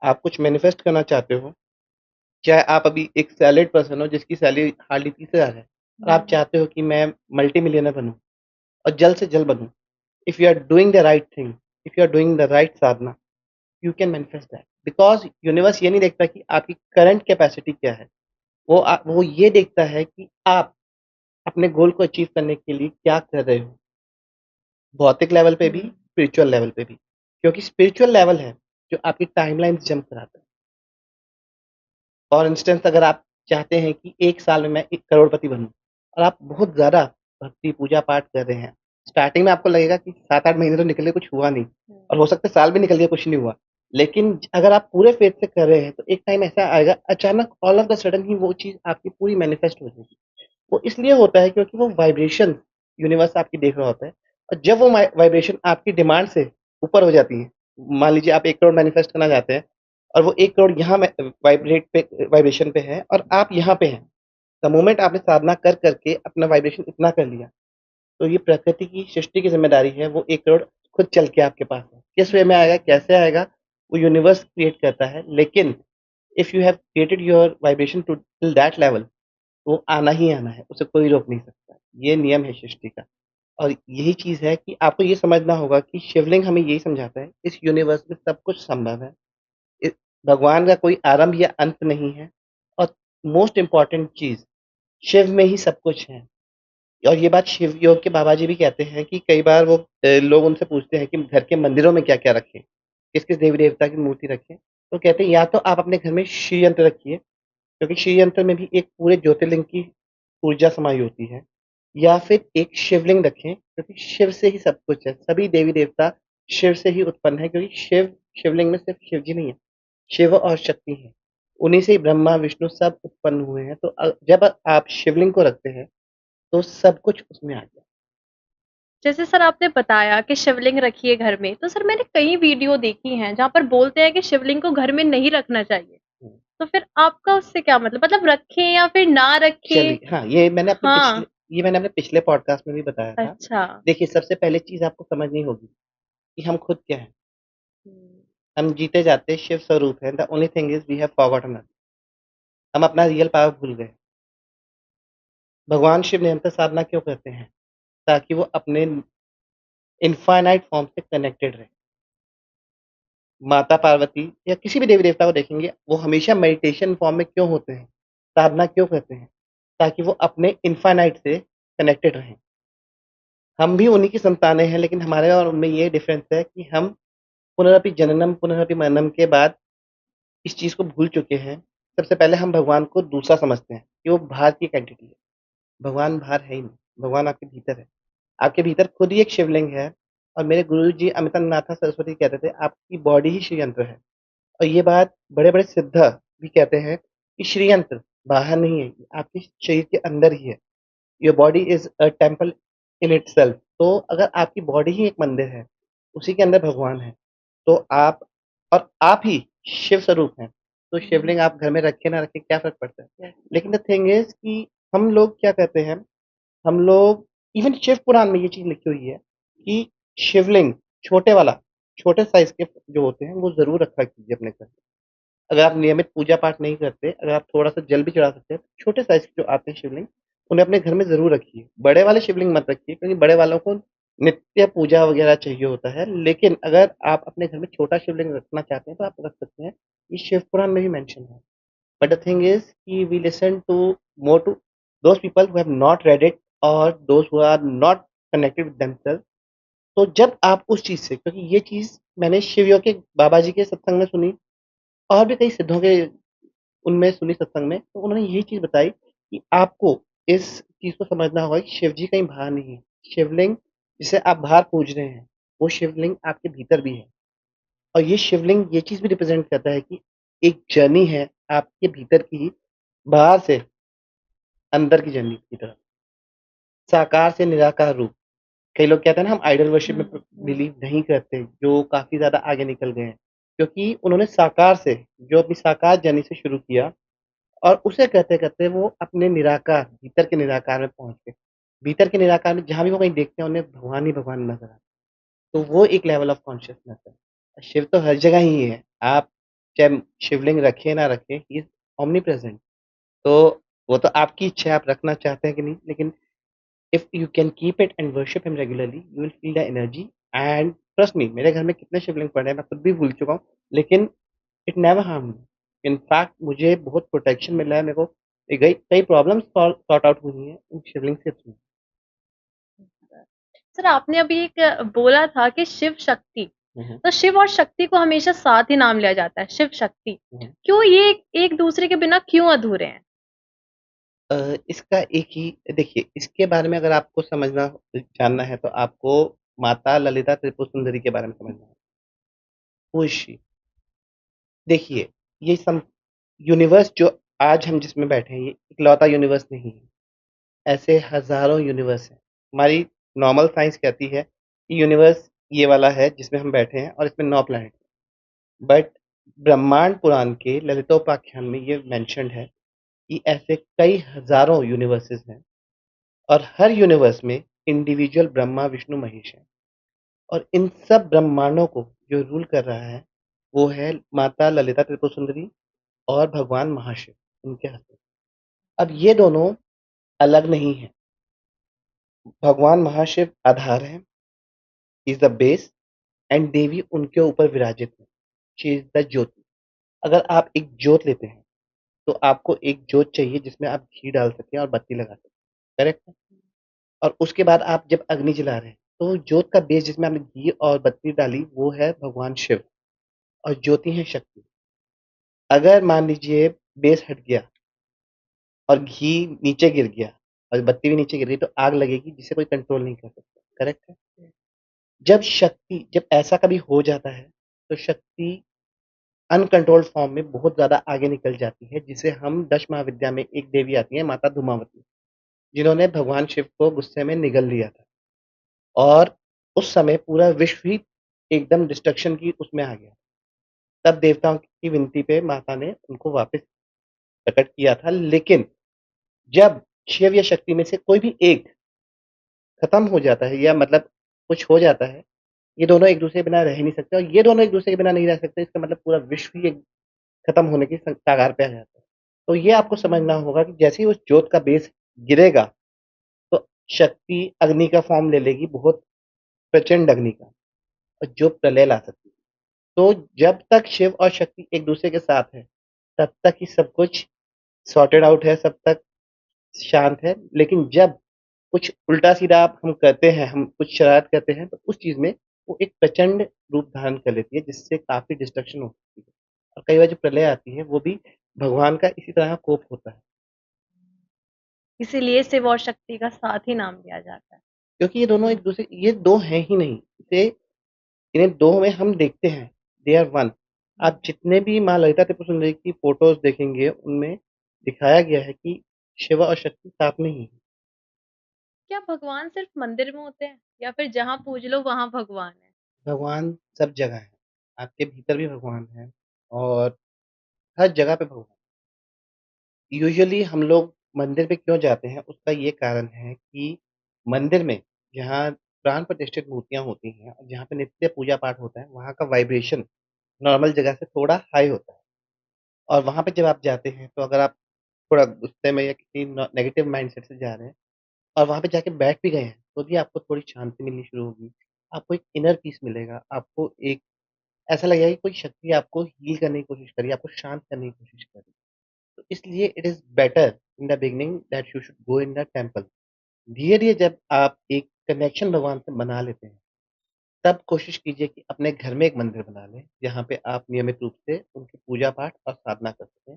आप कुछ मैनिफेस्ट करना चाहते हो, चाहे आप अभी एक सैलरीड पर्सन हो जिसकी सैलरी हार्डली 30,000 है, और आप हुँ। चाहते हो कि मैं मल्टी मिलियनर बनूँ और जल्द से जल्द बनूँ। If you are doing the right thing, if you are doing the right Sadhana, you can manifest that. Because universe ये नहीं देखता कि आपकी करंट कैपेसिटी क्या है, वो ये देखता है कि आप अपने गोल को अचीव करने के लिए क्या कर रहे हो, भौतिक लेवल पे भी, हुँ। स्पिरिचुअल लेवल पे भी, क्योंकि स्पिरिचुअल लेवल है जो आपकी टाइमलाइन जंप कराता है। फॉर इंस्टेंस अगर आप चाहते हैं कि एक साल में मैं एक करोड़पति बनूं, और आप बहुत ज़्यादा भक्ति पूजा पाठ कर रहे हैं, स्टार्टिंग में आपको लगेगा कि 7-8 महीने तो निकल गए, कुछ हुआ नहीं, हुँ। और हो सकता है साल भी निकल गया, कुछ नहीं हुआ। लेकिन अगर आप पूरे फेथ से कर रहे हैं तो एक टाइम ऐसा आएगा, अचानक ऑल ऑफ द सडन ही वो चीज़ आपकी पूरी मैनिफेस्ट हो जाएगी। वो इसलिए होता है क्योंकि वो वाइब्रेशन यूनिवर्स आपकी देख रहा होता है, और जब वो वाइब्रेशन आपकी डिमांड से ऊपर हो जाती है, मान लीजिए आप 1 करोड़ मैनिफेस्ट करना चाहते हैं, और वो 1 करोड़ यहाँ वाइब्रेशन पे है और आप यहाँ पे हैं। द मोमेंट आपने साधना कर करके अपना वाइब्रेशन इतना कर लिया, तो ये प्रकृति की सृष्टि की ज़िम्मेदारी है, वो 1 करोड़ खुद चल के आपके पास है। किस वे में आएगा, कैसे आएगा, वो यूनिवर्स क्रिएट करता है। लेकिन if you have created your vibration to till that level, वो आना ही आना है, उसे कोई रोक नहीं सकता। ये नियम है सृष्टि का। और यही चीज़ है कि आपको ये समझना होगा कि शिवलिंग हमें यही समझाता है, इस यूनिवर्स में सब कुछ संभव है। इ भगवान का कोई आरंभ या अंत नहीं है, और मोस्ट इम्पोर्टेंट चीज़, शिव में ही सब कुछ है। और ये बात शिव योग के बाबा जी भी कहते हैं कि कई बार वो लोग उनसे पूछते हैं कि घर के मंदिरों में क्या-क्या रखें? किस-किस देवी-देवता की मूर्ति रखें? तो कहते हैं या तो आप अपने घर में श्री यंत्र रखिए, क्योंकि श्री यंत्र में भी एक पूरे ज्योतिर्लिंग की ऊर्जा समाई होती है, या फिर एक शिवलिंग रखें, क्योंकि शिव से ही सब कुछ है। सभी देवी-देवता शिव से ही उत्पन्न है, क्योंकि शिवलिंग में सिर्फ शिव जी नहीं है, शिव और शक्ति हैं। उन्हीं से ही ब्रह्मा, विष्णु सब उत्पन्न हुए हैं। तो जब आप शिवलिंग को रखते हैं, तो सब कुछ उसमें आ गया। जैसे सर आपने बताया कि शिवलिंग रखिए घर में, तो सर मैंने कई वीडियो देखी हैं जहाँ पर बोलते हैं कि शिवलिंग को घर में नहीं रखना चाहिए। हुँ। तो फिर आपका उससे क्या मतलब रखें या फिर ना रखें? चलिए हाँ, हाँ, ये मैंने अपने पिछले पॉडकास्ट में भी बताया था। अच्छा। देखिए, सबसे पहली चीज़ आपको समझनी होगी कि हम खुद क्या हैं? हुँ, हम जीते जाते शिव स्वरूप हैं। The only thing is we have forgotten us. हम अपना रियल पावर भूल गए। भगवान शिव निरंतर साधना क्यों करते हैं? ताकि वो अपने इनफ़ाइनाइट फ़ॉर्म से कनेक्टेड रहें। माता पार्वती या किसी भी देवी-देवता को देखेंगे, वो हमेशा मेडिटेशन फ़ॉर्म में क्यों होते हैं? साधना क्यों करते हैं? ताकि वो अपने इनफ़ाइनाइट से कनेक्टेड रहें। हम भी उन्हीं की संतानें हैं, लेकिन हमारे और उनमें ये डिफ़रेंस है कि हम पुनरपि जननम, पुनरपि मननम के बाद इस चीज़ को भूल चुके हैं। सबसे पहले हम भगवान को दूसरा समझते हैं कि वो बाहर की एक एंटिटी है। भगवान बाहर है ही नहीं, भगवान आपके भीतर है। आपके भीतर खुद ही एक शिवलिंग है और मेरे गुरुजी अमितानंद सरस्वती कहते थे, आपकी बॉडी ही श्री यंत्र है। और ये बात बड़े-बड़े सिद्ध भी कहते हैं कि श्री यंत्र बाहर नहीं है, आपके शरीर के अंदर ही है। Your body is a temple in itself. तो अगर आपकी बॉडी ही एक मंदिर है, उसी के अंदर भगवान है, तो आप ही शिव स्वरूप हैं। तो शिवलिंग आप घर में रखें ना रखें, क्या फ़र्क पड़ता है? लेकिन द थिंग इज़ कि हम लोग क्या करते हैं, हम लोग इवन शिव पुराण में ये चीज़ लिखी हुई है कि शिवलिंग छोटे वाला, छोटे साइज़ के जो होते हैं, वो ज़रूर रखा कीजिए अपने घर। अगर आप नियमित पूजा-पाठ नहीं करते, अगर आप थोड़ा-सा जल भी चढ़ा सकते हैं, तो छोटे साइज़ के जो आते हैं शिवलिंग, उन्हें अपने घर में ज़रूर रखिए। बड़े वाले शिवलिंग मत रखिए क्योंकि बड़े वालों को नित्य पूजा वगैरह चाहिए होता है। लेकिन अगर आप अपने घर में छोटा शिवलिंग रखना चाहते हैं, तो आप रख सकते हैं। ये शिव पुराण में भी मेंशन है। बट द थिंग इज़ कि we listen to more to those people who have not read it और those who are not connected with themself. तो जब आप उस चीज़ से क्योंकि ये चीज़ मैंने शिवयोग के बाबा जी के सत्संग में सुनी और भी कई सिद्धों के उनमें सुनी सत्संग में, तो उन्होंने यही चीज़ बताई कि आपको इस चीज़ को समझना होगा कि शिव जी कहीं बाहर नहीं है। शिवलिंग जिसे आप बाहर पूज रहे हैं, वो शिवलिंग आपके भीतर भी है। और ये शिवलिंग ये चीज़ भी रिप्रेज़ेंट करता है कि एक जर्नी है आपके भीतर की, बाहर से अंदर की जर्नी की तरफ। साकार से निराकार रूप। कई लोग कहते हैं ना हम आइडल वर्शिप में बिलीव नहीं करते, जो काफ़ी ज़्यादा आगे निकल गए हैं। क्योंकि उन्होंने साकार से जो अपनी साकार जर्नी से शुरू किया और उसे करते-करते वो अपने निराकार, भीतर के निराकार में पहुँच गए। भीतर के निराकार में जहाँ भी वो कहीं देखते हैं उन्हें भगवान ही भगवान नज़र आता है। तो वो एक लेवल ऑफ कॉन्शियसनेस है। शिव तो हर जगह ही है। आप चाहे शिवलिंग रखें ना रखें, ही इज़ ओमनीप्रेज़ेंट। तो वो तो आपकी इच्छा है आप रखना चाहते हैं कि नहीं, लेकिन if you can keep it and worship him regularly, you will feel the energy and trust me मेरे घर में कितने शिवलिंग पड़े हैं, मैं खुद भी भूल चुका हूँ, लेकिन it never harmed me. In fact मुझे बहुत प्रोटेक्शन मिला है, मेरे को कई प्रॉब्लम्स सॉर्ट आउट हुई हैं उन शिवलिंग के थ्रू। सर आपने अभी एक बोला था कि शिव शक्ति, हुँ, हुँ। तो शिव और शक्ति को हमेशा साथ ही नाम लिया जाता है, शिव शक्ति। हुँ। क्यों ये एक दूसरे के बिना क्यों अधूरे हैं? इसका एक ही देखिए, इसके बारे में अगर आपको जानना है तो आपको माता ललिता त्रिपुर सुंदरी के बारे में समझना है। Who is she? देखिए, ये सम यूनिवर्स जो आज हम जिसमें बैठे हैं, ये इकलौता यूनिवर्स नहीं है। ऐसे हज़ारों यूनिवर्स हैं। हमारी नॉर्मल साइंस कहती है कि यूनिवर्स ये वाला है जिसमें हम बैठे हैं और इसमें 9 प्लैनेट हैं। बट ब्रह्मांड पुराण के ललितोपाख्यान में ये मेंशन्ड है कि ऐसे कई हज़ारों यूनिवर्सेस हैं और हर यूनिवर्स में इंडिविजुअल ब्रह्मा, विष्णु, महेश हैं। और इन सब ब्रह्मांडों को जो रूल कर रहा है, वो है माता ललिता त्रिपुर सुंदरी और भगवान महाशिव, उनके हस्बैंड। अब ये दोनों अलग नहीं हैं। भगवान महाशिव आधार हैं, he is the base and देवी उनके ऊपर विराजित हैं। She is the jyoti. अगर आप एक जोत लेते हैं, तो आपको एक जोत चाहिए जिसमें आप घी डाल सकें और बत्ती लगा सकें, करेक्ट है? और उसके बाद आप जब अग्नि जला रहे हैं, तो जोत का बेस जिसमें आपने घी और बत्ती डाली, वो है भगवान शिव और ज्योति है शक्ति। अगर मान लीजिए बेस हट गया और घी नीचे गिर गया और बत्ती भी नीचे गिर गई, तो आग लगेगी जिसे कोई कंट्रोल नहीं कर सकता, करेक्ट है? जब ऐसा कभी हो जाता है, तो शक्ति अनकंट्रोल्ड फॉर्म में बहुत ज़्यादा आगे निकल जाती है, जिसे हम दश महाविद्या में एक देवी आती हैं, माता धूमावती, जिन्होंने भगवान शिव को गुस्से में निगल लिया था और उस समय पूरा विश्व ही एकदम डिस्ट्रक्शन की उसमें आ गया। तब देवताओं की विनती पे माता ने उनको वापस प्रकट किया था, लेकिन जब शिव या शक्ति में से कोई भी एक खत्म हो जाता है या मतलब कुछ हो जाता है, ये दोनों एक-दूसरे के बिना रह ही नहीं सकते और ये दोनों एक-दूसरे के बिना नहीं रह सकते, इसका मतलब पूरा विश्व ही एक खत्म होने की कगार पे आ जाता है। तो ये आपको समझना होगा कि जैसे ही उस जोत का बेस गिरेगा, तो शक्ति अग्नि का फॉर्म ले लेगी, बहुत प्रचंड अग्नि का, और जो प्रलय ला सकती है। तो जब तक शिव और शक्ति एक-दूसरे के साथ है, तब तक ही सब कुछ सॉर्टेड आउट है, सब तक शांत है। लेकिन जब कुछ उल्टा-सीधा हम करते हैं, हम कुछ शरारत करते हैं, तो उस चीज़ में वो एक प्रचंड रूप धारण कर लेती है, जिससे काफ़ी डिस्ट्रक्शन हो सकती है। और कई बार जो प्रलय आती है, वो भी भगवान का इसी तरह कोप होता है। इसीलिए शिव और शक्ति का साथ ही नाम दिया जाता है। क्योंकि ये दोनों एक-दूसरे ये 2 हैं ही नहीं। इसे इन्हें 2 में हम देखते हैं, दे आर वन। आप जितने भी माँ ललिता त्रिपुर सुंदरी की फ़ोटोज़ देखेंगे, उनमें दिखाया गया है कि शिव और शक्ति साथ में ही हैं। क्या भगवान सिर्फ मंदिर में होते हैं या फिर जहाँ पूज लो वहाँ भगवान है? भगवान सब जगह है। आपके भीतर भी भगवान है और हर जगह पे भगवान। यूजुअली हम लोग मंदिर पे क्यों जाते हैं, उसका ये कारण है कि मंदिर में जहाँ प्राण प्रतिष्ठित मूर्तियाँ होती हैं, जहाँ पे नित्य पूजा-पाठ होता है, वहाँ का वाइब्रेशन नॉर्मल जगह से थोड़ा हाई होता है। और वहाँ पे जब आप जाते हैं, तो अगर आप थोड़ा गुस्से में या किसी नेगेटिव माइंडसेट से जा रहे हैं और वहाँ पे जाके बैठ भी गए हैं, तो भी आपको थोड़ी शांति मिलनी शुरू होगी। आपको एक इनर पीस मिलेगा, आपको एक ऐसा लगेगा कि कोई शक्ति आपको हील करने की कोशिश कर रही है, आपको शांत करने की कोशिश कर रही है। तो इसलिए it is better in the beginning that you should go in the temple. धीरे-धीरे जब आप एक कनेक्शन भगवान से बना लेते हैं, तब कोशिश कीजिए कि अपने घर में एक मंदिर बना लें, जहाँ पे आप नियमित रूप से उनकी पूजा-पाठ और साधना कर सकें।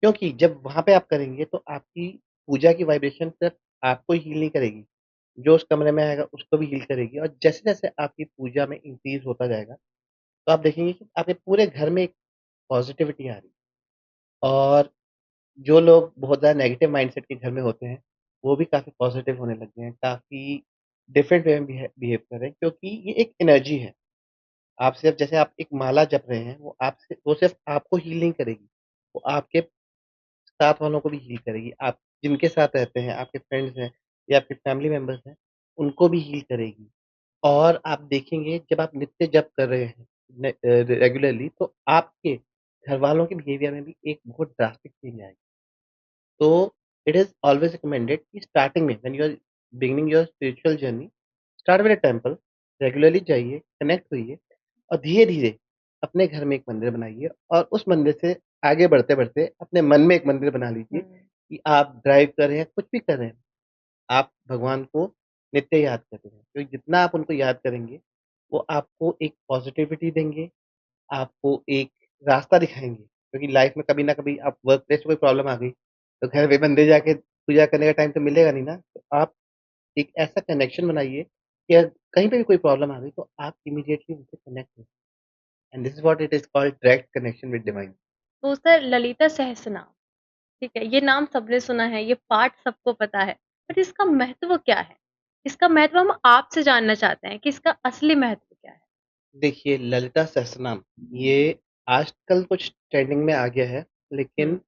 क्योंकि जब वहाँ पे आप करेंगे, तो आपकी पूजा की वाइब्रेशन सिर्फ़ आपको हील नहीं करेगी, जो उस कमरे में आएगा उसको भी हील करेगी और जैसे-जैसे आपकी पूजा में इंक्रीज़ होता जाएगा, तो आप देखेंगे कि आपके पूरे घर में एक पॉज़िटिविटी आ रही है और जो लोग बहुत ज़्यादा नेगेटिव माइंडसेट के घर में होते हैं, वो भी काफ़ी पॉज़िटिव होने लग गए हैं, काफ़ी डिफरेंट वे में बिहेव कर रहे हैं क्योंकि ये एक एनर्जी है। आप सिर्फ़ जैसे आप एक माला जप रहे हैं, वो सिर्फ़ आपको हील नहीं करेगी, वो आपके साथ वालों को भी हील करेगी। आप जिनके साथ रहते हैं, आपके फ्रेंड्स हैं या आपके फैमिली मेंबर्स हैं, उनको भी हील करेगी। और आप देखेंगे जब आप नित्य जप कर रहे हैं रेगुलरली तो आपके घरवालों के बिहेवियर में भी एक बहुत ड्रास्टिक चेंज आएगा। तो इट इज़ ऑलवेज़ रिकमेंडेड कि स्टार्टिंग में when you are beginning your spiritual journey, start with a temple, regularly जाइए, कनेक्ट होइए और धीरे-धीरे अपने घर में एक मंदिर बनाइए और उस मंदिर से आगे बढ़ते-बढ़ते अपने मन में एक मंदिर बना लीजिए हुँ। कि आप ड्राइव कर रहे हैं, कुछ भी कर रहे हैं, आप भगवान को नित्य याद कर रहे हैं। क्योंकि जितना आप उनको याद करेंगे, वो आपको एक पॉज़िटिविटी देंगे, आपको एक रास्ता दिखाएँगे। क्योंकि लाइफ़ में कभी न कभी आप वर्क प्लेस में कोई प्रॉब्लम आ गई, तो घर पे मंदिर जाके पूजा करने का टाइम तो मिलेगा नहीं ना। तो आप एक ऐसा कनेक्शन बनाइए कि कहीं पे भी कोई प्रॉब्लम आ गई, तो आप इमीडिएटली उनसे कनेक्ट हो and this is what it is called direct connection with divine. तो सर ललिता सहस्रनाम, ठीक है, ये नाम सबने सुना है, ये पाठ सबको पता है, पर इसका महत्व क्या है? इसका महत्व हम आपसे जानना चाहते हैं कि इसका असली महत्व क्या है? देखिए, ललिता सहस्त्रनाम ये आजकल कुछ ट्रेंडिंग में आ गया है, हुँ। लेकिन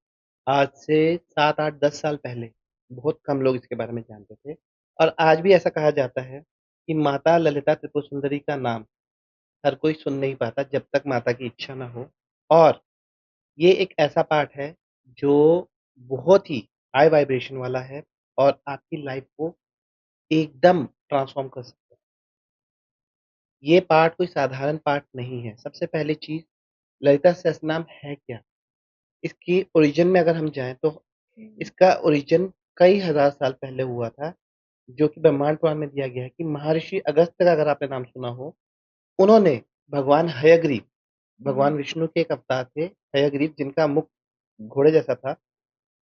आज से 7, 8, 10 साल पहले बहुत कम लोग इसके बारे में जानते थे और आज भी ऐसा कहा जाता है कि माता ललिता त्रिपुर सुंदरी का नाम हर कोई सुन नहीं पाता जब तक माता की इच्छा ना हो और ये एक ऐसा पाठ है जो बहुत ही हाई वाइब्रेशन वाला है और आपकी लाइफ को एकदम ट्रांसफ़ॉर्म कर सकता है। ये पाठ कोई साधारण पाठ नहीं है। सबसे पहली चीज़ ललिता सहस्त्रनाम है क्या? इसकी ओरिजिन में अगर हम जाएँ तो हुँ। इसका ओरिजिन कई हज़ार साल पहले हुआ था, जो कि ब्रह्मांड पुराण में दिया गया है कि महर्षि अगस्त्य का अगर आपने नाम सुना हो, उन्होंने भगवान हयग्रीव, भगवान विष्णु के एक अवतार थे हयग्रीव जिनका मुख घोड़े जैसा था,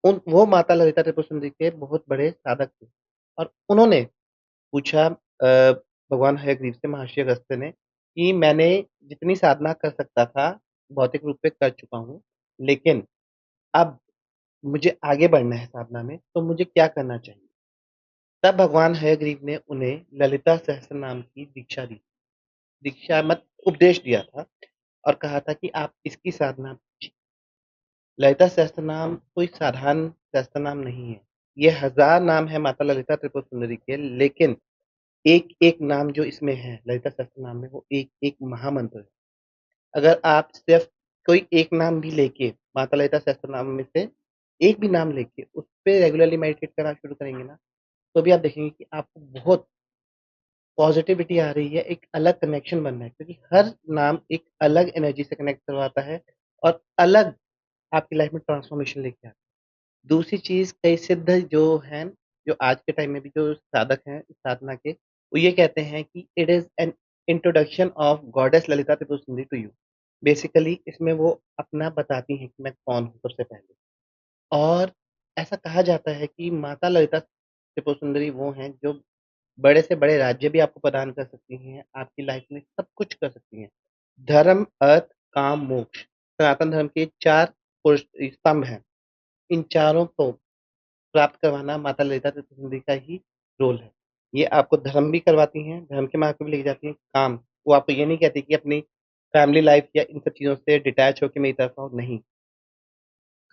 उन वो माता ललिता त्रिपुर सुंदरी के बहुत बड़े साधक थे और उन्होंने पूछा भगवान हयग्रीव से महर्षि अगस्त्य ने कि मैंने जितनी साधना कर सकता था, भौतिक रूप से कर चुका हूँ, लेकिन अब मुझे आगे बढ़ना है साधना में, तो मुझे क्या करना चाहिए? तब भगवान हयग्रीव ने उन्हें ललिता सहस्त्रनाम की दीक्षा दी, दीक्षा मत उपदेश दिया था और कहा था कि आप इसकी साधना कीजिए। ललिता सहस्त्रनाम कोई साधारण सहस्त्रनाम नहीं है। ये 1000 नाम है माता ललिता त्रिपुर सुंदरी के, लेकिन एक-एक नाम जो इसमें है ललिता सहस्त्रनाम में, वो एक-एक महामंत्र है। अगर आप सिर्फ़ कोई एक नाम भी लेके माता ललिता सहस्त्रनाम में से एक भी नाम लेके उस पे रेगुलरली मेडिटेट करना शुरू करेंगे ना, तो भी आप देखेंगे कि आपको बहुत पॉज़िटिविटी आ रही है, एक अलग कनेक्शन बन रहा है, क्योंकि हर नाम एक अलग एनर्जी से कनेक्ट करवाता है और अलग आपकी लाइफ़ में ट्रांसफ़ॉर्मेशन लेके आता है। दूसरी चीज़, कई सिद्ध जो हैं, जो आज के टाइम में भी जो साधक हैं इस साधना के, वो ये कहते हैं कि it is an introduction of goddess Lalita Tripura Sundari to you. Basically इसमें वो अपना बताती हैं कि मैं कौन हूँ सबसे पहले। और ऐसा कहा जाता है कि माता ललिता त्रिपुर सुंदरी वो हैं जो बड़े से बड़े राज्य भी आपको प्रदान कर सकती हैं, आपकी लाइफ़ में सब कुछ कर सकती हैं। धर्म, अर्थ, काम, मोक्ष, सनातन धर्म के 4 पुरुष स्तंभ हैं। इन चारों को प्राप्त करवाना माता ललिता त्रिपुर का ही रोल है। ये आपको धर्म भी करवाती हैं, धर्म के मार्ग पे भी लेके जाती हैं। काम, वो आपको ये नहीं कहती कि अपनी फैमिली लाइफ़ या इन सब चीज़ों से डिटैच होके मेरी तरफ आओ, नहीं।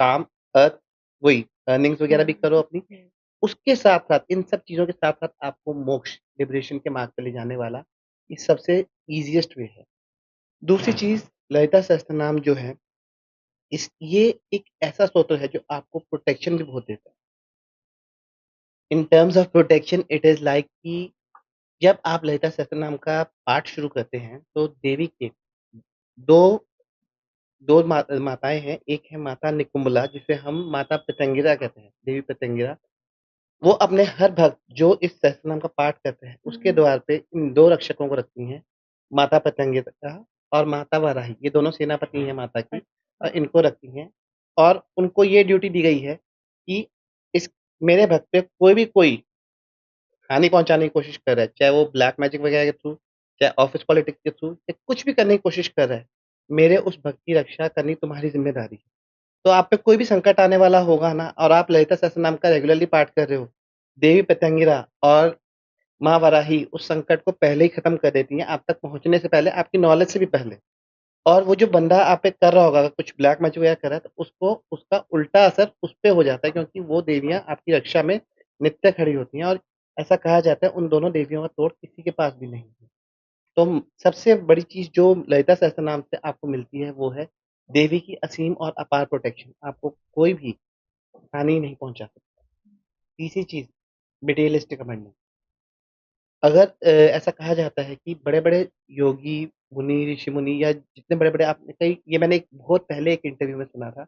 काम, अर्थ, वही अर्निंग्स वगैरह भी करो अपनी। उसके साथ-साथ, इन सब चीज़ों के साथ-साथ आपको मोक्ष, लिबरेशन के मार्ग पे ले जाने वाला ये सबसे ईज़ीएस्ट वे है। दूसरी चीज़, ललिता सहस्त्रनाम जो है, ये एक ऐसा स्तोत्र है जो आपको प्रोटेक्शन भी बहुत देता है। In terms of protection it is like कि जब आप ललिता सहस्त्रनाम का पाठ शुरू करते हैं, तो देवी के 2 2 माताएँ हैं, एक है माता निकुंभला जिसे हम माता प्रत्यंगिरा कहते हैं, देवी प्रत्यंगिरा। वो अपने हर भक्त जो इस सहस्त्रनाम का पाठ करते हैं, उसके द्वार पे इन 2 रक्षकों को रखती हैं, माता प्रत्यंगिरा और माता वाराही, ये दोनों सेनापति हैं माता की, इनको रखती हैं और उनको ये ड्यूटी दी गई है कि इस मेरे भक्त पे कोई हानि पहुँचाने की कोशिश कर रहा है, चाहे वो ब्लैक मैजिक वगैरह के थ्रू, चाहे ऑफ़िस पॉलिटिक्स के थ्रू या कुछ भी करने की कोशिश कर रहा है, मेरे उस भक्त की रक्षा करनी तुम्हारी ज़िम्मेदारी है। तो आप पे कोई भी संकट आने वाला होगा ना और आप ललिता सहस्त्रनाम का रेगुलरली पाठ कर रहे हो, देवी प्रत्यंगिरा और माँ वराही उस संकट को पहले ही खत्म कर देती हैं, आप तक पहुँचने से पहले, आपकी नॉलेज से भी पहले। और वो जो बंदा आप पे कर रहा होगा, अगर कुछ ब्लैक मैजिक वगैरह कर रहा है, तो उसको उसका उल्टा असर उस पे हो जाता है क्योंकि वो देवियाँ आपकी रक्षा में नित्य खड़ी होती हैं और ऐसा कहा जाता है उन दोनों देवियों का तोड़ किसी के पास भी नहीं है। तो सबसे बड़ी चीज़ जो ललिता सहस्त्रनाम से आपको मिलती है वो है देवी की असीम और अपार प्रोटेक्शन। आपको कोई भी हानि नहीं पहुँचा सकता। तीसरी चीज़, मटेरियलिस्टिक अबंडेंस। अगर ऐसा कहा जाता है कि बड़े-बड़े योगी, मुनि, ऋषि-मुनि या जितने बड़े-बड़े आपने कई ये मैंने एक बहुत पहले एक इंटरव्यू में सुना था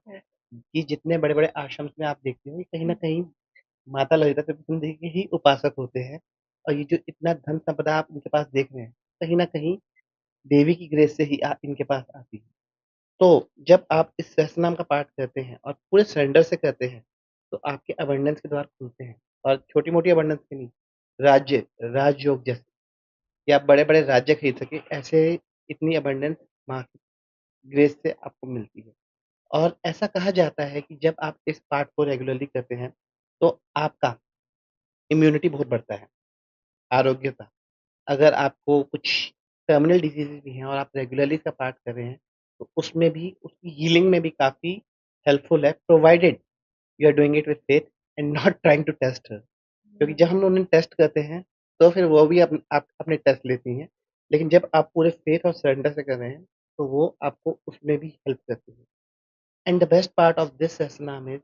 कि जितने बड़े-बड़े आश्रम्स में आप देखते हो, कहीं न कहीं माता ललिता त्रिपुर के ही उपासक होते हैं और ये जो इतना धन-संपदा आप इनके पास देख रहे हैं, कहीं न कहीं देवी की ग्रेस से ही इनके पास आती है। तो जब आप इस सहस्त्रनाम का पाठ करते हैं और पूरे सरेंडर से करते हैं, तो आपके अबंडेंस के द्वार खुलते हैं और छोटी-मोटी अबंडेंस की नहीं, राज्य, राजयोग जैसे कि आप बड़े-बड़े राज्य खरीद सकें, ऐसे इतनी अबंडेंस माँ की ग्रेस से आपको मिलती है। और ऐसा कहा जाता है कि जब आप इस पाठ को रेगुलरली करते हैं, तो आपका इम्यूनिटी बहुत बढ़ता है, आरोग्यता। अगर आपको कुछ टर्मिनल डिसीज़ेज़ भी हैं और आप रेगुलरली इसका पाठ कर रहे हैं, तो उसमें भी उसकी हीलिंग में भी काफ़ी हेल्पफुल है, provided you are doing it with faith and not trying to test her. क्योंकि जब हम उन्हें टेस्ट करते हैं, तो फिर वो भी आप अपने टेस्ट लेती हैं। लेकिन जब आप पूरे फेथ और सरेंडर से कर रहे हैं, तो वो आपको उसमें भी हेल्प करती है। And the best part of this Sahasranama is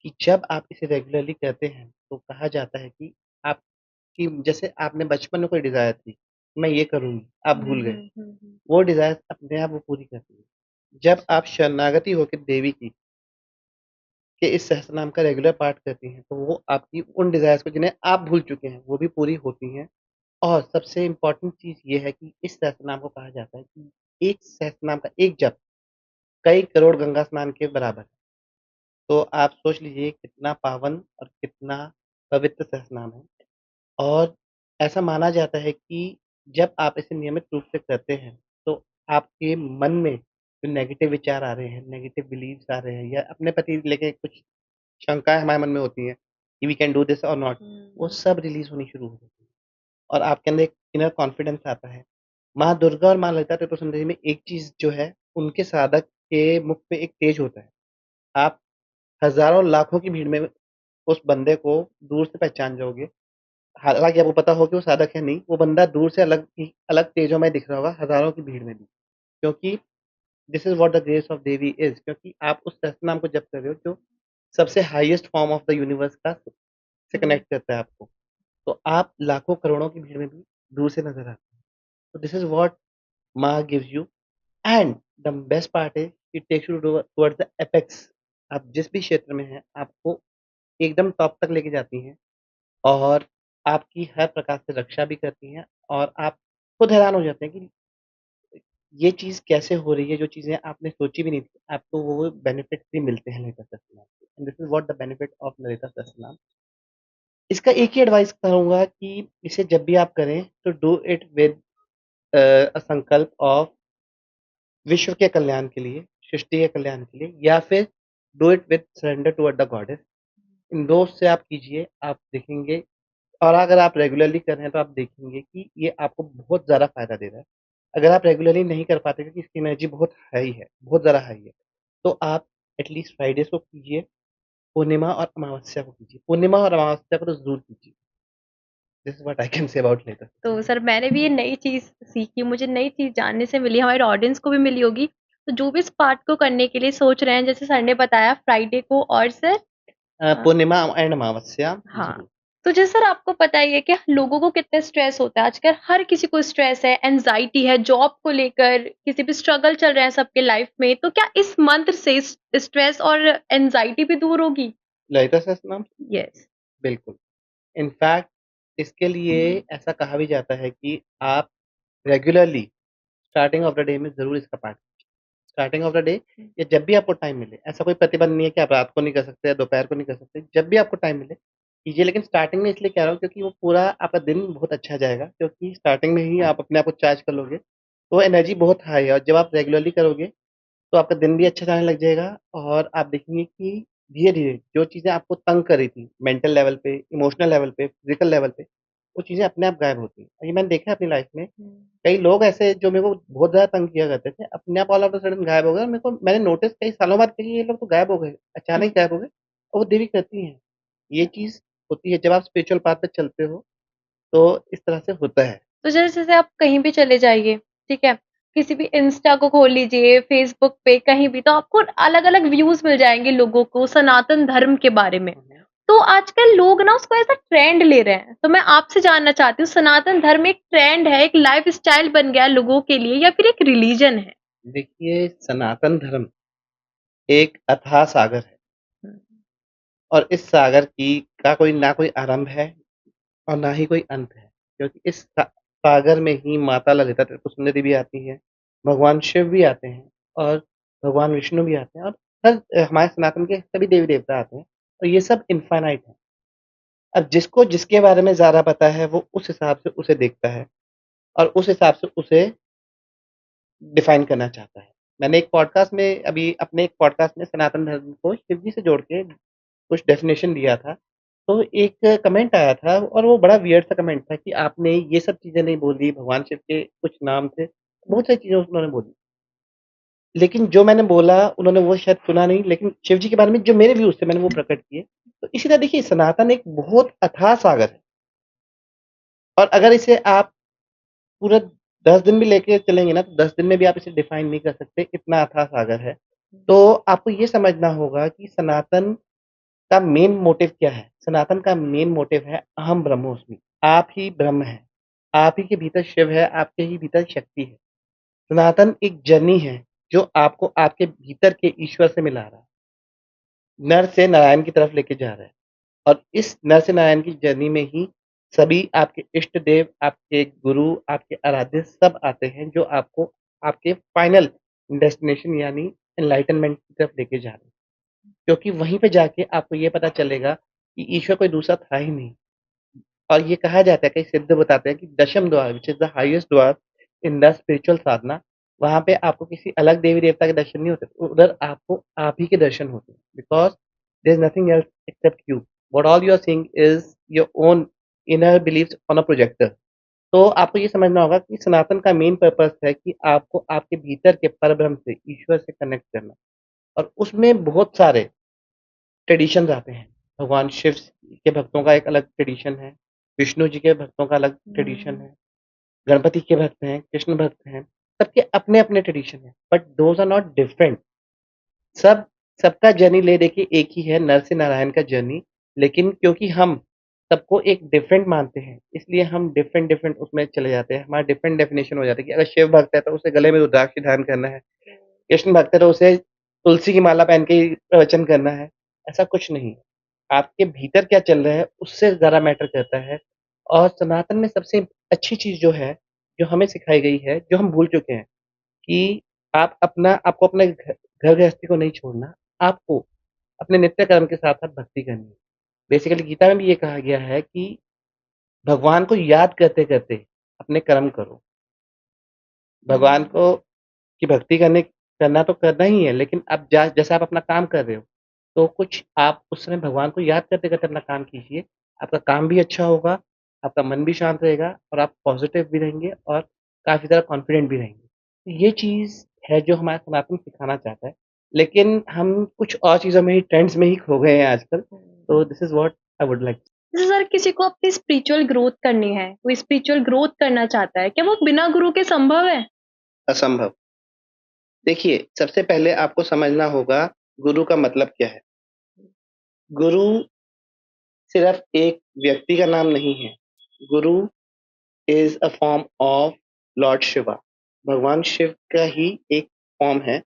कि जब आप इसे रेगुलरली करते हैं, तो कहा जाता है कि आपकी जैसे आपने बचपन में कोई डिज़ायर थी, मैं ये करूँगी, आप भूल गए। वो डिज़ायर अपने आप वो पूरी करती है। जब आप शरणागति होके देवी की के इस सहस्त्रनाम का रेगुलर पाठ करती हैं, तो वो आपकी उन डिज़ायर्स को जिन्हें आप भूल चुके हैं, वो भी पूरी होती हैं। और सबसे इम्पोर्टेंट चीज़ ये है कि इस सहस्त्रनाम को कहा जाता है कि एक सहस्त्रनाम का एक जप कई करोड़ गंगा स्नान के बराबर है। तो आप सोच लीजिए कितना पावन और कितना पवित्र सहस्त्रनाम है। और ऐसा माना जाता है कि जब आप इसे नियमित रूप से करते हैं, तो आपके मन में जो नेगेटिव विचार आ रहे हैं, नेगेटिव बिलीव्स आ रहे हैं या अपने प्रति लेके कुछ शंकाएँ हमारे मन में होती हैं, कि वी कैन डू दिस और नॉट, वो सब रिलीज होनी शुरू हो जाती है और आपके अंदर एक इनर कॉन्फिडेंस आता है। माँ दुर्गा और माँ ललिता त्रिपुरा सुंदरी में एक चीज जो है, उनके साधक के मुख पे एक तेज होता है। आप हजारों लाखों की भीड़ में उस बंदे को दूर से पहचान जाओगे। हालांकि आपको पता हो कि वो साधक है नहीं, वो बंदा दूर से अलग अलग तेजों में दिख रहा होगा हजारों की भीड़ में भी, क्योंकि this is what the grace of Devi is, क्योंकि आप उस सहस्त्र नाम को जप कर रहे हो जो सबसे highest form of the universe का से कनेक्ट करता है आपको। तो आप लाखों करोड़ों की भीड़ में भी दूर से नजर आते हैं। तो this is what Maa gives you, and the best part is it takes you towards the apex. आप जिस भी क्षेत्र में हैं, आपको एकदम टॉप तक लेके जाती हैं और आपकी हर प्रकार से रक्षा भी करती हैं, और आप खुद हैरान हो जाते हैं कि ये चीज़ कैसे हो रही है, जो चीज़ें आपने सोची भी नहीं थी, आपको वो बेनिफिट्स भी मिलते हैं ललिता सहस्त्रनाम से। And this is what the benefit of Lalita Sahasranama. इसका एक ही एडवाइस करूँगा कि इसे जब भी आप करें तो डू इट विद अ संकल्प ऑफ विश्व के कल्याण के लिए, सृष्टि के कल्याण के लिए, या फिर do it with surrender toward the goddess. इन 2 से आप कीजिए, आप देखेंगे, और अगर आप रेगुलरली कर रहे हैं तो आप देखेंगे कि ये आपको बहुत ज़्यादा फ़ायदा दे रहा है। अगर आप रेगुलरली नहीं कर पाते क्योंकि इसकी एनर्जी बहुत हाई है, बहुत ज़्यादा हाई है, तो आप एटलीस्ट फ्राइडेज़ को कीजिए, पूर्णिमा और अमावस्या को कीजिए। पूर्णिमा और अमावस्या को तो ज़रूर कीजिए। This is what I can say about later. तो सर मैंने भी ये नई चीज़ सीखी, मुझे नई चीज़ जानने से मिली, हमारे ऑडियंस को भी मिली होगी। तो जो भी इस पार्ट को करने के लिए सोच रहे हैं, जैसे सर ने बताया फ्राइडे को और सर पूर्णिमा एंड अमावस्या हाँ, ज़रूर। तो जैसे सर आपको पता ही है कि लोगों को कितने स्ट्रेस होता है आजकल, हर किसी को स्ट्रेस है, एंग्ज़ायटी है, जॉब को लेकर किसी भी स्ट्रगल चल रहे हैं सबके लाइफ में, तो क्या इस मंत्र से स्ट्रेस और एंग्ज़ायटी भी दूर होगी? ललिता सहस्त्रनाम? यस। बिल्कुल। इनफैक्ट इसके लिए ऐसा कहा भी जाता है कि आप regularly starting of the day में ज़रूर इसका पाठ, स्टार्टिंग ऑफ द डे या जब भी आपको टाइम मिले। ऐसा कोई प्रतिबंध नहीं है कि आप रात को नहीं कर सकते या दोपहर को नहीं कर सकते, जब भी आपको टाइम मिले कीजिए। लेकिन स्टार्टिंग में इसलिए कह रहा हूँ क्योंकि वो पूरा आपका दिन बहुत अच्छा जाएगा, क्योंकि स्टार्टिंग में ही आप अपने आप को चार्ज कर लोगे, तो एनर्जी बहुत हाई है, और जब आप रेगुलरली करोगे तो आपका दिन भी अच्छा जाने लग जाएगा, और आप देखेंगे कि धीरे-धीरे जो चीज़ें आपको तंग कर रही थी मेंटल लेवल पे, इमोशनल लेवल पे, फिज़िकल लेवल पे, वो चीज़ें अपने आप गायब होती हैं। और ये मैंने देखा है अपनी लाइफ़ में, कई लोग ऐसे जो मेरे को बहुत ज़्यादा तंग किया करते थे, अपने आप ऑल ऑफ अ सडन गायब हो गए, और मेरे को मैंने नोटिस कई सालों बाद किया कि ये लोग तो गायब हो गए, अचानक ही गायब हो गए, और वो देवी करती हैं। ये चीज़ होती है जब आप स्पिरिचुअल पाथ पे चलते हो, तो इस तरह से होता है। तो जैसे आप कहीं भी चले जाइए, ठीक है? किसी भी इंस्टा को खोल लीजिए, फेसबुक पे कहीं भी, तो आपको अलग-अलग व्यूज़ मिल जाएँगे लोगों को सनातन धर्म के बारे में। हुँ, हुँ। तो आजकल लोग ना उसको ऐसा ट्रेंड ले रहे हैं। तो मैं आपसे जानना चाहती हूँ सनातन धर्म एक ट्रेंड है, एक लाइफ़स्टाइल बन गया है लोगों के लिए या फिर एक रिलीजन है? देखिए, सनातन धर्म एक अथाह सागर है, हुँ, और इस सागर की का कोई ना कोई आरंभ है और ना ही कोई अंत है, क्योंकि इस सागर में ही माता ललिता त्रिपुर सुंदरी भी आती हैं, भगवान शिव भी आते हैं, और भगवान विष्णु भी आते हैं, और हमारे सनातन के सभी देवी-देवता आते हैं, और ये सब इनफाइनाइट है। अब जिसको जिसके बारे में ज़्यादा पता है, वो उस हिसाब से उसे देखता है, और उस हिसाब से उसे डिफाइन करना चाहता है। मैंने एक पॉडकास्ट में अभी अपने एक पॉडकास्ट में सनातन धर्म को शिव जी से जोड़ के कुछ डेफ़िनेशन दिया था। तो एक कमेंट आया था, और वो बड़ा वियर्ड सा कमेंट था कि आपने ये सब चीज़ें नहीं बोली, भगवान शिव के कुछ नाम थे, बहुत सारी चीज़ें उन्होंने बोली। लेकिन जो मैंने बोला उन्होंने वो शायद सुना नहीं, लेकिन शिव जी के बारे में जो मेरे व्यूज़ थे मैंने वो प्रकट किए। तो इसी तरह देखिए, सनातन एक बहुत अथाह सागर है, और अगर इसे आप पूरा 10 दिन भी लेके चलेंगे ना, तो 10 दिन में भी आप इसे डिफाइन नहीं कर सकते, इतना अथाह सागर है। तो आपको ये समझना होगा कि सनातन का मेन मोटिव क्या है? सनातन का मेन मोटिव है अहम ब्रह्मोस्मि। आप ही ब्रह्म हैं। आप ही के भीतर शिव है, आपके ही भीतर शक्ति है। सनातन एक जर्नी है, जो आपको आपके भीतर के ईश्वर से मिला रहा है। नर से नारायण की तरफ लेके जा रहा है, और इस नर से नारायण की जर्नी में ही सभी आपके इष्ट देव, आपके गुरु, आपके आराध्य सब आते हैं, जो आपको आपके फाइनल डेस्टिनेशन यानी एनलाइटनमेंट की तरफ लेके जा रहे हैं। क्योंकि वहीं पे जाके आपको ये पता चलेगा कि ईश्वर कोई दूसरा था ही नहीं। और ये कहा जाता है, कई सिद्ध बताते हैं कि दशम द्वार व्हिच इज़ द हाईएस्ट द्वार इन द स्पिरिचुअल साधना, वहाँ पे आपको किसी अलग देवी-देवता के दर्शन नहीं होते, उधर आपको आप ही के दर्शन होते हैं, because there is nothing else except you. What all you are seeing is your own inner beliefs on a projector. तो आपको ये समझना होगा कि सनातन का मेन पर्पस है कि आपको आपके भीतर के परब्रह्म से, ईश्वर से कनेक्ट करना। और उसमें बहुत सारे ट्रेडिशंस आते हैं। भगवान शिव के भक्तों का एक अलग ट्रेडिशन है, विष्णु जी के भक्तों का अलग ट्रेडिशन है, गणपति के भक्त हैं, कृष्ण भक्त हैं, सबके अपने-अपने ट्रेडिशन हैं, but those are not different. सब सबका जर्नी ले देखिए एक ही है, नर से नारायण का जर्नी, लेकिन क्योंकि हम सबको एक डिफरेंट मानते हैं, इसलिए हम डिफरेंट उसमें चले जाते हैं। हमारा डिफरेंट डेफिनेशन हो जाता है कि अगर शिव भक्त है तो उसे गले में रुद्राक्ष धारण करना है, कृष्ण भक्त है तो उसे तुलसी की माला पहन के ही प्रवचन करना है, ऐसा कुछ नहीं है। आपके भीतर क्या चल रहा है उससे ज़्यादा मैटर करता है। और सनातन में सबसे अच्छी चीज़ जो है, जो हमें सिखाई गई है, जो हम भूल चुके हैं कि आपको अपने घर गृहस्थी को नहीं छोड़ना, आपको अपने नित्य कर्म के साथ-साथ भक्ति करनी है। बेसिकली गीता में भी ये कहा गया है कि भगवान को याद करते-करते अपने कर्म करो। भगवान को की भक्ति करना तो करना ही है, लेकिन अब जैसे आप अपना काम कर रहे हो, तो कुछ आप उस समय भगवान को याद करते-करते अपना काम कीजिए। आपका काम भी अच्छा होगा, आपका मन भी शांत रहेगा और आप पॉज़िटिव भी रहेंगे और काफ़ी ज़्यादा कॉन्फिडेंट भी रहेंगे। तो ये चीज़ है जो हमारा सनातन सिखाना चाहता है, लेकिन हम कुछ और चीज़ों में ही ट्रेंड्स में ही खो गए हैं आजकल। तो this is what I would like. जैसे सर किसी को अपनी स्पिरिचुअल ग्रोथ करनी है, कोई स्पिरिचुअल ग्रोथ करना चाहता है, क्या वो बिना गुरु के संभव है? असंभव। देखिए, सबसे पहले आपको समझना होगा गुरु का मतलब क्या है? गुरु सिर्फ एक व्यक्ति का नाम नहीं है। गुरु is a form of Lord Shiva. भगवान शिव का ही एक फॉर्म है।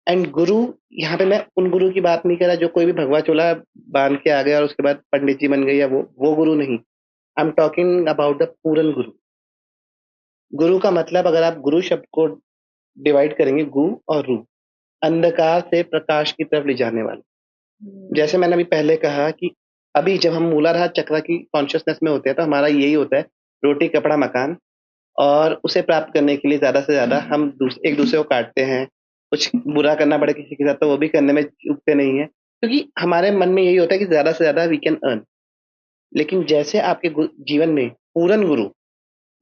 एंड गुरु, यहाँ पे मैं उन गुरु की बात नहीं कर रहा जो कोई भी भगवा चोला बांध के आ गया और उसके बाद पंडित जी बन गए, या वो गुरु नहीं। I am talking about the Puran guru. गुरु का मतलब, अगर आप गुरु शब्द को डिवाइड करेंगे, गु और रू, अंधकार से प्रकाश की तरफ ले जाने वाले। जैसे मैंने अभी पहले कहा कि अभी जब हम मूलाधार चक्र की कॉन्शियसनेस में होते हैं तो हमारा यही होता है, रोटी कपड़ा मकान। और उसे प्राप्त करने के लिए ज़्यादा से ज़्यादा हम एक दूसरे को काटते हैं। कुछ बुरा करना पड़े किसी के साथ तो वो भी करने में चूकते नहीं हैं, क्योंकि हमारे मन में यही होता है कि ज़्यादा से ज़्यादा वी कैन अर्न। लेकिन जैसे आपके जीवन में पूरन गुरु,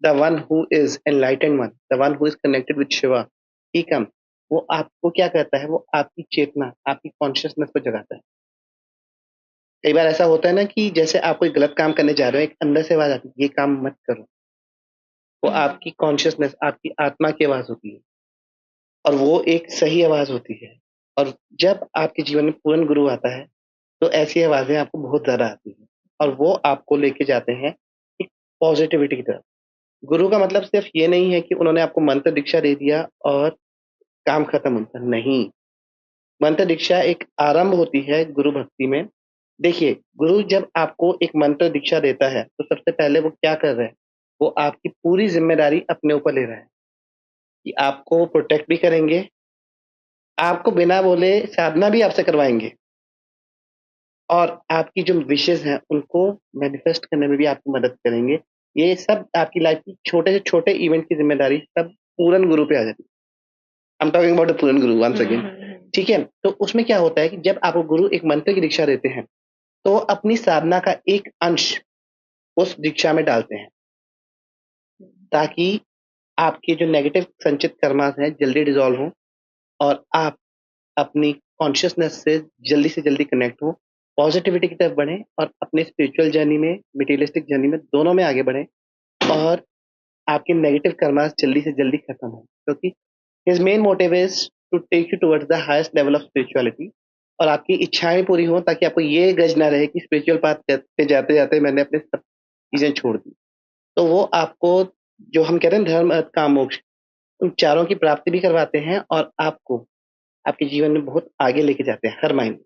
the one who is enlightened one, the one who is connected with Shiva, he come, वो आपको क्या करता है, वो आपकी चेतना, आपकी कॉन्शियसनेस को जगाता है। कई बार ऐसा होता है ना कि जैसे आप कोई गलत काम करने जा रहे हो, एक अंदर से आवाज आती है, ये काम मत करो। वो आपकी कॉन्शियसनेस, आपकी आत्मा की आवाज होती है और वो एक सही आवाज होती है। और जब आपके जीवन में पूर्ण गुरु आता है तो ऐसी आवाजें आपको बहुत ज्यादा आती हैं और वो आपको लेके जाते हैं एक पॉजिटिविटी की तरफ। गुरु का मतलब सिर्फ ये नहीं है कि उन्होंने आपको मंत्र दीक्षा दे दिया और काम खत्म उनका, नहीं। मंत्र दीक्षा एक आरंभ होती है गुरु भक्ति में। देखिए, गुरु जब आपको एक मंत्र दीक्षा देता है तो सबसे पहले वो क्या कर रहे हैं, वो आपकी पूरी जिम्मेदारी अपने ऊपर ले रहा है कि आपको प्रोटेक्ट भी करेंगे, आपको बिना बोले साधना भी आपसे करवाएंगे और आपकी जो विशेज़ हैं उनको मैनिफेस्ट करने में भी आपकी मदद करेंगे। ये सब आपकी लाइफ की छोटे से छोटे इवेंट की ज़िम्मेदारी सब पूरन गुरु पे आ जाती है। I am talking about the Puran guru once again. ठीक है? तो उसमें क्या होता है कि जब आपको गुरु एक मंत्र की दीक्षा देते हैं, तो अपनी साधना का एक अंश उस दीक्षा में डालते हैं, ताकि आपके जो नेगेटिव संचित कर्मास हैं जल्दी डिसॉल्व हों और आप अपनी कॉन्शियसनेस से जल्दी कनेक्ट हो, पॉजिटिविटी की तरफ बढ़ें और अपने स्पिरिचुअल जर्नी में, मटेरियलिस्टिक जर्नी में, दोनों में आगे बढ़ें और आपके नेगेटिव कर्मास जल्दी से जल्दी खत्म हो, क्योंकि his main motive is to take you towards the highest level of spirituality और आपकी इच्छाएं पूरी हो, ताकि आपको ये गज ना रहे कि स्पिरिचुअल पाथ पे जाते जाते मैंने अपने सब चीजें छोड़ दी। तो वो आपको, जो हम कहते हैं धर्म अर्थ काम मोक्ष, उन चारों की प्राप्ति भी करवाते हैं और आपको आपके जीवन में बहुत आगे लेके जाते हैं हर मायने।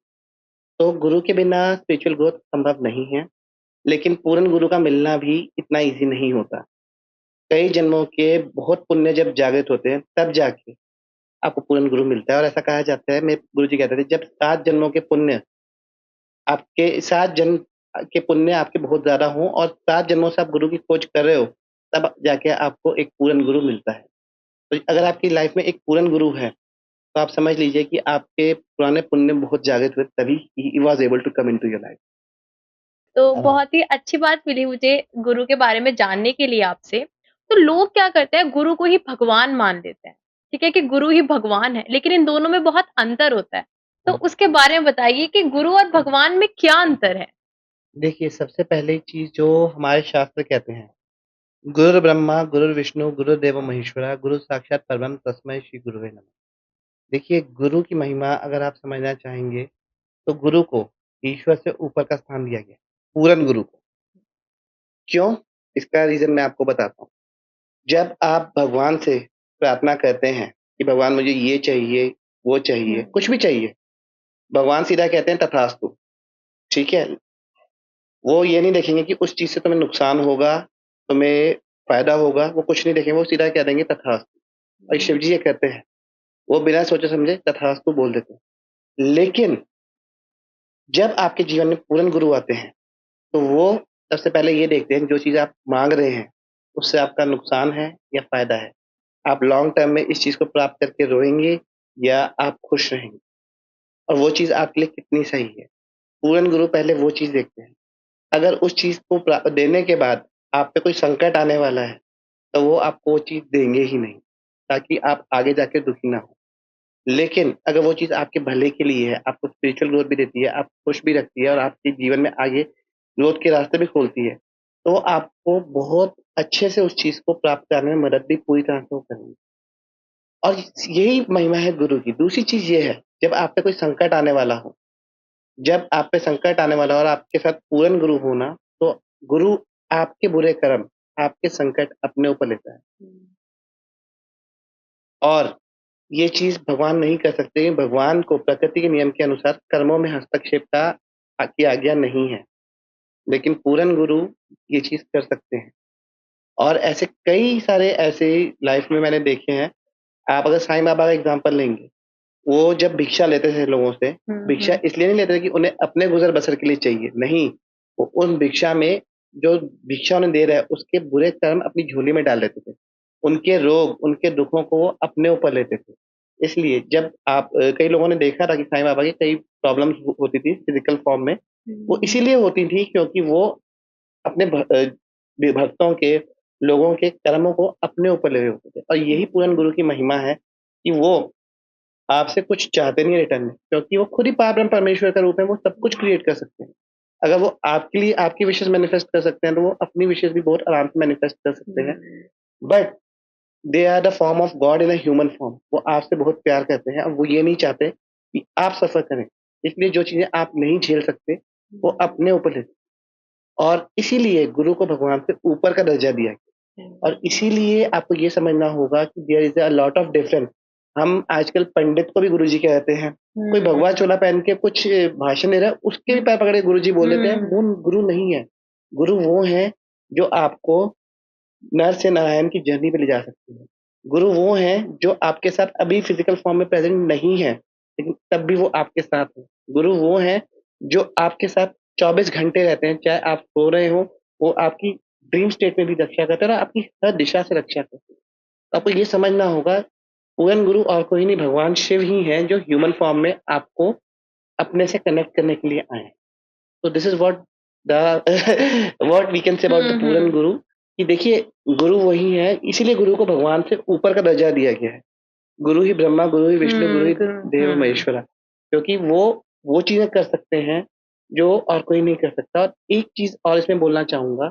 तो गुरु के बिना स्पिरिचुअल ग्रोथ संभव नहीं है, लेकिन पूर्ण गुरु का मिलना भी इतना ईज़ी नहीं होता। कई जन्मों के बहुत पुण्य जब जागृत होते हैं, तब जाके आपको पूर्ण गुरु मिलता है। और ऐसा कहा जाता है, मेरे गुरुजी कहते थे, जब 7 जन्मों के पुण्य, आपके 7 जन्म के पुण्य आपके बहुत ज़्यादा हों और 7 जन्मों से आप गुरु की खोज कर रहे हो, तब जाके आपको एक पूर्ण गुरु मिलता है। तो अगर आपकी लाइफ में एक पूर्ण गुरु है, तो आप समझ लीजिए कि आपके पुराने पुण्य बहुत जागृत हुए, तभी he was able to come into your life. तो बहुत ही अच्छी बात मिली मुझे गुरु के बारे में जानने के लिए आपसे। तो लोग क्या करते हैं, गुरु को ही भगवान मान लेते हैं, ठीक है कि गुरु ही भगवान है, लेकिन इन दोनों में बहुत अंतर होता है। तो उसके बारे में बताइए कि गुरु और भगवान में क्या अंतर है? देखिए, सबसे पहली चीज़ जो हमारे शास्त्र कहते हैं, गुरुर्ब्रह्मा, गुरुर्विष्णु, गुरुर्देवो महेश्वरा, गुरु साक्षात परब्रह्म तस्मै श्री गुरुवे नमः। देखिए, गुरु की महिमा अगर आप समझना चाहेंगे, तो गुरु को ईश्वर से ऊपर का स्थान दिया गया है, पूरन गुरु को। क्यों? इसका रीज़न मैं आपको बताता हूँ। जब आप भगवान से प्रार्थना करते हैं कि भगवान मुझे ये चाहिए, वो चाहिए, कुछ भी चाहिए, भगवान सीधा कहते हैं तथास्तु, ठीक है? वो ये नहीं देखेंगे कि उस चीज़ से तुम्हें नुकसान होगा, तुम्हें फ़ायदा होगा, वो कुछ नहीं देखेंगे, वो सीधा कह देंगे तथास्तु। और शिव जी ये करते हैं, वो बिना सोचे-समझे तथास्तु बोल देते हैं। लेकिन जब आपके जीवन में पूर्ण गुरु आते हैं, तो वो सबसे पहले ये देखते हैं जो चीज़ आप माँग रहे हैं, उससे आपका नुकसान है या फ़ायदा है। आप लॉन्ग टर्म में इस चीज़ को प्राप्त करके रोएँगे या आप खुश रहेंगे और वो चीज़ आपके लिए कितनी सही है। पूर्ण गुरु पहले वो चीज़ देखते हैं। अगर उस चीज़ को देने के बाद आप पे कोई संकट आने वाला है, तो वो आपको वो चीज़ देंगे ही नहीं, ताकि आप आगे जाके दुखी ना हो। लेकिन अगर वो चीज़ आपके भले के लिए है, आपको स्पिरिचुअल ग्रोथ भी देती है, आपको खुश भी रखती है और आपके जीवन में आगे ग्रोथ के रास्ते भी खोलती है, तो आपको बहुत अच्छे से उस चीज़ को प्राप्त करने में मदद भी पूरी तरह से वो करेंगी। और यही महिमा है गुरु की। दूसरी चीज़ ये है, जब आप पे कोई संकट आने वाला हो, जब आप पे संकट आने वाला हो और आपके साथ पूर्ण गुरु हो ना, तो गुरु आपके बुरे कर्म, आपके संकट अपने ऊपर लेता है। और ये चीज़ भगवान नहीं कर सकते। भगवान को प्रकृति के नियम के अनुसार कर्मों में हस्तक्षेप की आज्ञा नहीं है। लेकिन पूर्ण गुरु ये चीज़ कर सकते हैं। और ऐसे कई सारे ऐसे लाइफ में मैंने देखे हैं। आप अगर साईं बाबा का एग्ज़ाम्पल लेंगे, वो जब भिक्षा लेते थे लोगों से, भिक्षा इसलिए नहीं लेते थे कि उन्हें अपने गुज़र-बसर के लिए चाहिए, नहीं। वो उन भिक्षा में जो भिक्षा उन्हें दे रहा है, उसके बुरे कर्म अपनी झोली में डाल देते थे। उनके रोग, उनके दुखों को वो अपने ऊपर लेते थे। इसलिए जब आप कई लोगों ने देखा था कि साईं बाबा की कई प्रॉब्लम्स होती थी फिज़िकल फॉर्म में, वो इसीलिए होती थी क्योंकि वो अपने भक्तों के, लोगों के कर्मों को अपने ऊपर ले रहे होते थे। और यही पूर्ण गुरु की महिमा है कि वो आपसे कुछ चाहते नहीं है रिटर्न में, क्योंकि वो खुद ही पारब्रह्म परमेश्वर का रूप है, वो सब कुछ क्रिएट कर सकते हैं। अगर वो आपके लिए आपकी विशेज़ मैनिफेस्ट कर सकते हैं, तो वो अपनी विशेज़ भी बहुत आराम से मैनिफेस्ट कर सकते हैं। But they are the form of god in a human form. वो आपसे बहुत प्यार करते हैं और वो ये नहीं चाहते कि आप सफ़र करें। इसलिए जो चीज़ें आप नहीं झेल सकते, वो अपने ऊपर लेते हैं। और इसीलिए गुरु को भगवान से ऊपर का दर्जा दिया गया। और इसीलिए आपको ये समझना होगा कि there is a lot of difference. हम आजकल पंडित को भी गुरुजी कहते हैं। कोई भगवा चोला पहन के कुछ भाषण दे रहा है, उसके भी पैर पकड़ के गुरुजी बोल देते हैं, वो गुरु नहीं है। गुरु वो हैं जो आपको नर से नारायण की जर्नी पे ले जा सकते हैं। गुरु वो हैं जो आपके साथ अभी फिज़िकल फॉर्म में प्रेज़ेंट नहीं है, लेकिन तब भी वो आपके साथ हैं। गुरु वो हैं जो आपके साथ 24 घंटे रहते हैं, चाहे आप सो रहे हो, वो आपकी ड्रीम स्टेट में भी रक्षा करते हैं और आपकी हर दिशा से रक्षा करते हैं। तो आपको ये समझना होगा, पूर्ण गुरु और कोई नहीं, भगवान शिव ही हैं जो ह्यूमन फॉर्म में आपको अपने से कनेक्ट करने के लिए आए हैं। तो this is what the what we can say about the purna guru. कि देखिए, गुरु वही है, इसीलिए गुरु को भगवान से ऊपर का दर्जा दिया गया है। गुरु ही ब्रह्मा, गुरु ही विष्णु, गुरु ही देव महेश्वरा। क्योंकि वो चीज़ें कर सकते हैं जो और कोई नहीं कर सकता। और एक चीज़ और इसमें बोलना चाहूँगा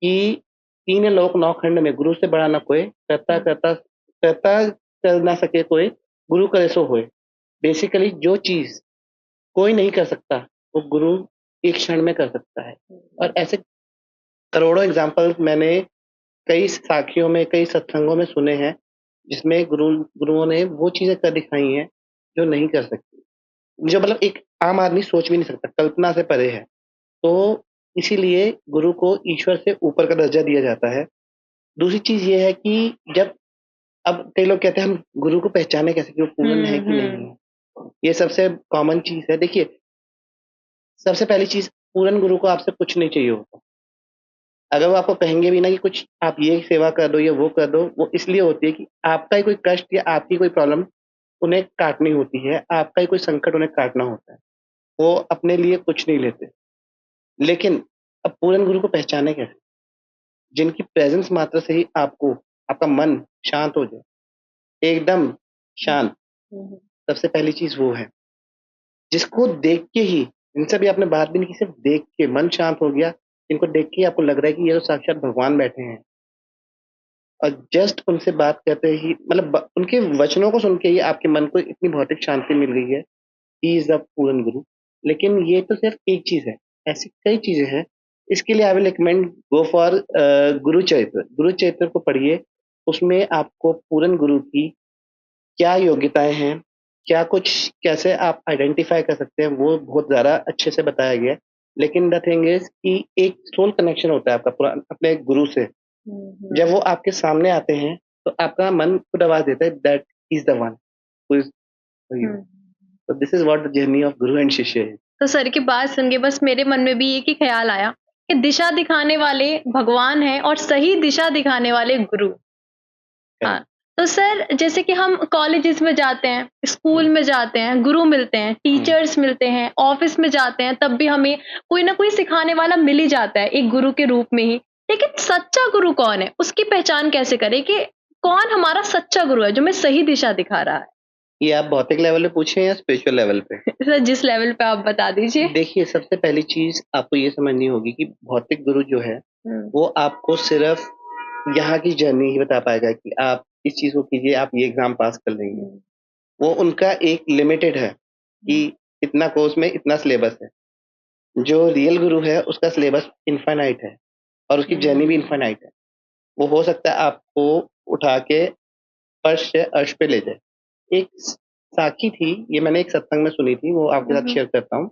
कि तीन लोक नौ खंड में गुरु से बड़ा ना कोई, करता कर ना सके कोई, गुरु करे सो होए। बेसिकली जो चीज़ कोई नहीं कर सकता, वो गुरु एक क्षण में कर सकता है। और ऐसे करोड़ों एग्ज़ाम्पल्स मैंने कई साखियों में, कई सत्संगों में सुने हैं, जिसमें गुरुओं ने वो चीज़ें कर दिखाई हैं, जो नहीं कर सकते। जो मतलब एक आम आदमी सोच भी नहीं सकता, कल्पना से परे है। तो इसीलिए गुरु को ईश्वर से ऊपर का दर्जा दिया जाता है। दूसरी चीज़ ये है कि जब अब कई लोग कहते हैं हम गुरु को पहचाने कैसे कि वो पूर्ण है कि नहीं है? ये सबसे कॉमन चीज़ है। देखिए, सबसे पहली चीज़, पूर्ण गुरु को आपसे कुछ नहीं चाहिए होता। अगर वो आपको कहेंगे भी ना कि कुछ आप ये सेवा कर दो या वो कर दो, वो इसलिए होती है कि आपका ही कोई कष्ट या आपकी कोई प्रॉब्लम उन्हें काटनी होती है, आपका ही कोई संकट उन्हें काटना होता है। वो अपने लिए कुछ नहीं लेते। लेकिन अब पूरन गुरु को पहचाने कैसे? जिनकी प्रेजेंस मात्र से ही आपको आपका मन शांत हो जाए, एकदम शांत। सबसे पहली चीज वो है, जिसको देख के ही, इनसे भी आपने बात भी नहीं की, सिर्फ देख के मन शांत हो गया। इनको देख के ही आपको लग रहा है कि ये तो साक्षात भगवान बैठे हैं। और जस्ट उनसे बात करते ही, मतलब उनके वचनों को सुन के ही आपके मन को इतनी भौतिक शांति मिल गई है। ही इज द पूरन गुरु। लेकिन ये तो सिर्फ एक चीज है, ऐसी कई चीजें हैं। इसके लिए I will recommend go for गुरु चरित्र। गुरु चरित्र को पढ़िए। उसमें आपको पूरन गुरु की क्या योग्यताएं हैं, क्या कुछ, कैसे आप आइडेंटिफाई कर सकते हैं, वो बहुत ज़्यादा अच्छे से बताया गया है। लेकिन द थिंग इज कि एक सोल कनेक्शन होता है आपका पूरा अपने गुरु से। जब वो आपके सामने आते हैं तो आपका मन खुद आवाज देता है that is the one who is you. तो this is what the journey of guru and shishya है। तो सर की बात सुन के बस मेरे मन में भी एक ही ख्याल आया कि दिशा दिखाने वाले भगवान हैं और सही दिशा दिखाने वाले गुरु। हाँ, तो सर जैसे कि हम कॉलेजेस में जाते हैं, स्कूल में जाते हैं, गुरु मिलते हैं, टीचर्स मिलते हैं, ऑफिस में जाते हैं, तब भी हमें कोई ना कोई सिखाने वाला मिल ही जाता है एक गुरु के रूप में ही। लेकिन सच्चा गुरु कौन है? उसकी पहचान कैसे करें कि कौन हमारा सच्चा गुरु है जो हमें सही दिशा दिखा रहा है? ये आप भौतिक लेवल पे पूछे या स्पिरिचुअल लेवल पे? सर जिस लेवल पे आप बता दीजिए। देखिए, सबसे पहली चीज आपको ये समझनी होगी कि भौतिक गुरु जो है वो आपको सिर्फ यहाँ की जर्नी ही बता पाएगा कि आप इस चीज को कीजिए, आप ये एग्जाम पास कर लेंगे। वो उनका एक लिमिटेड है कि इतना कोर्स में इतना सिलेबस है। जो रियल गुरु है उसका सिलेबस इनफाइनाइट है और उसकी जर्नी भी इनफाइनाइट है। वो हो सकता है आपको उठा के फर्श से अर्श पे ले जाए। एक साखी थी, ये मैंने एक सत्संग में सुनी थी, वो आपके साथ शेयर करता हूँ।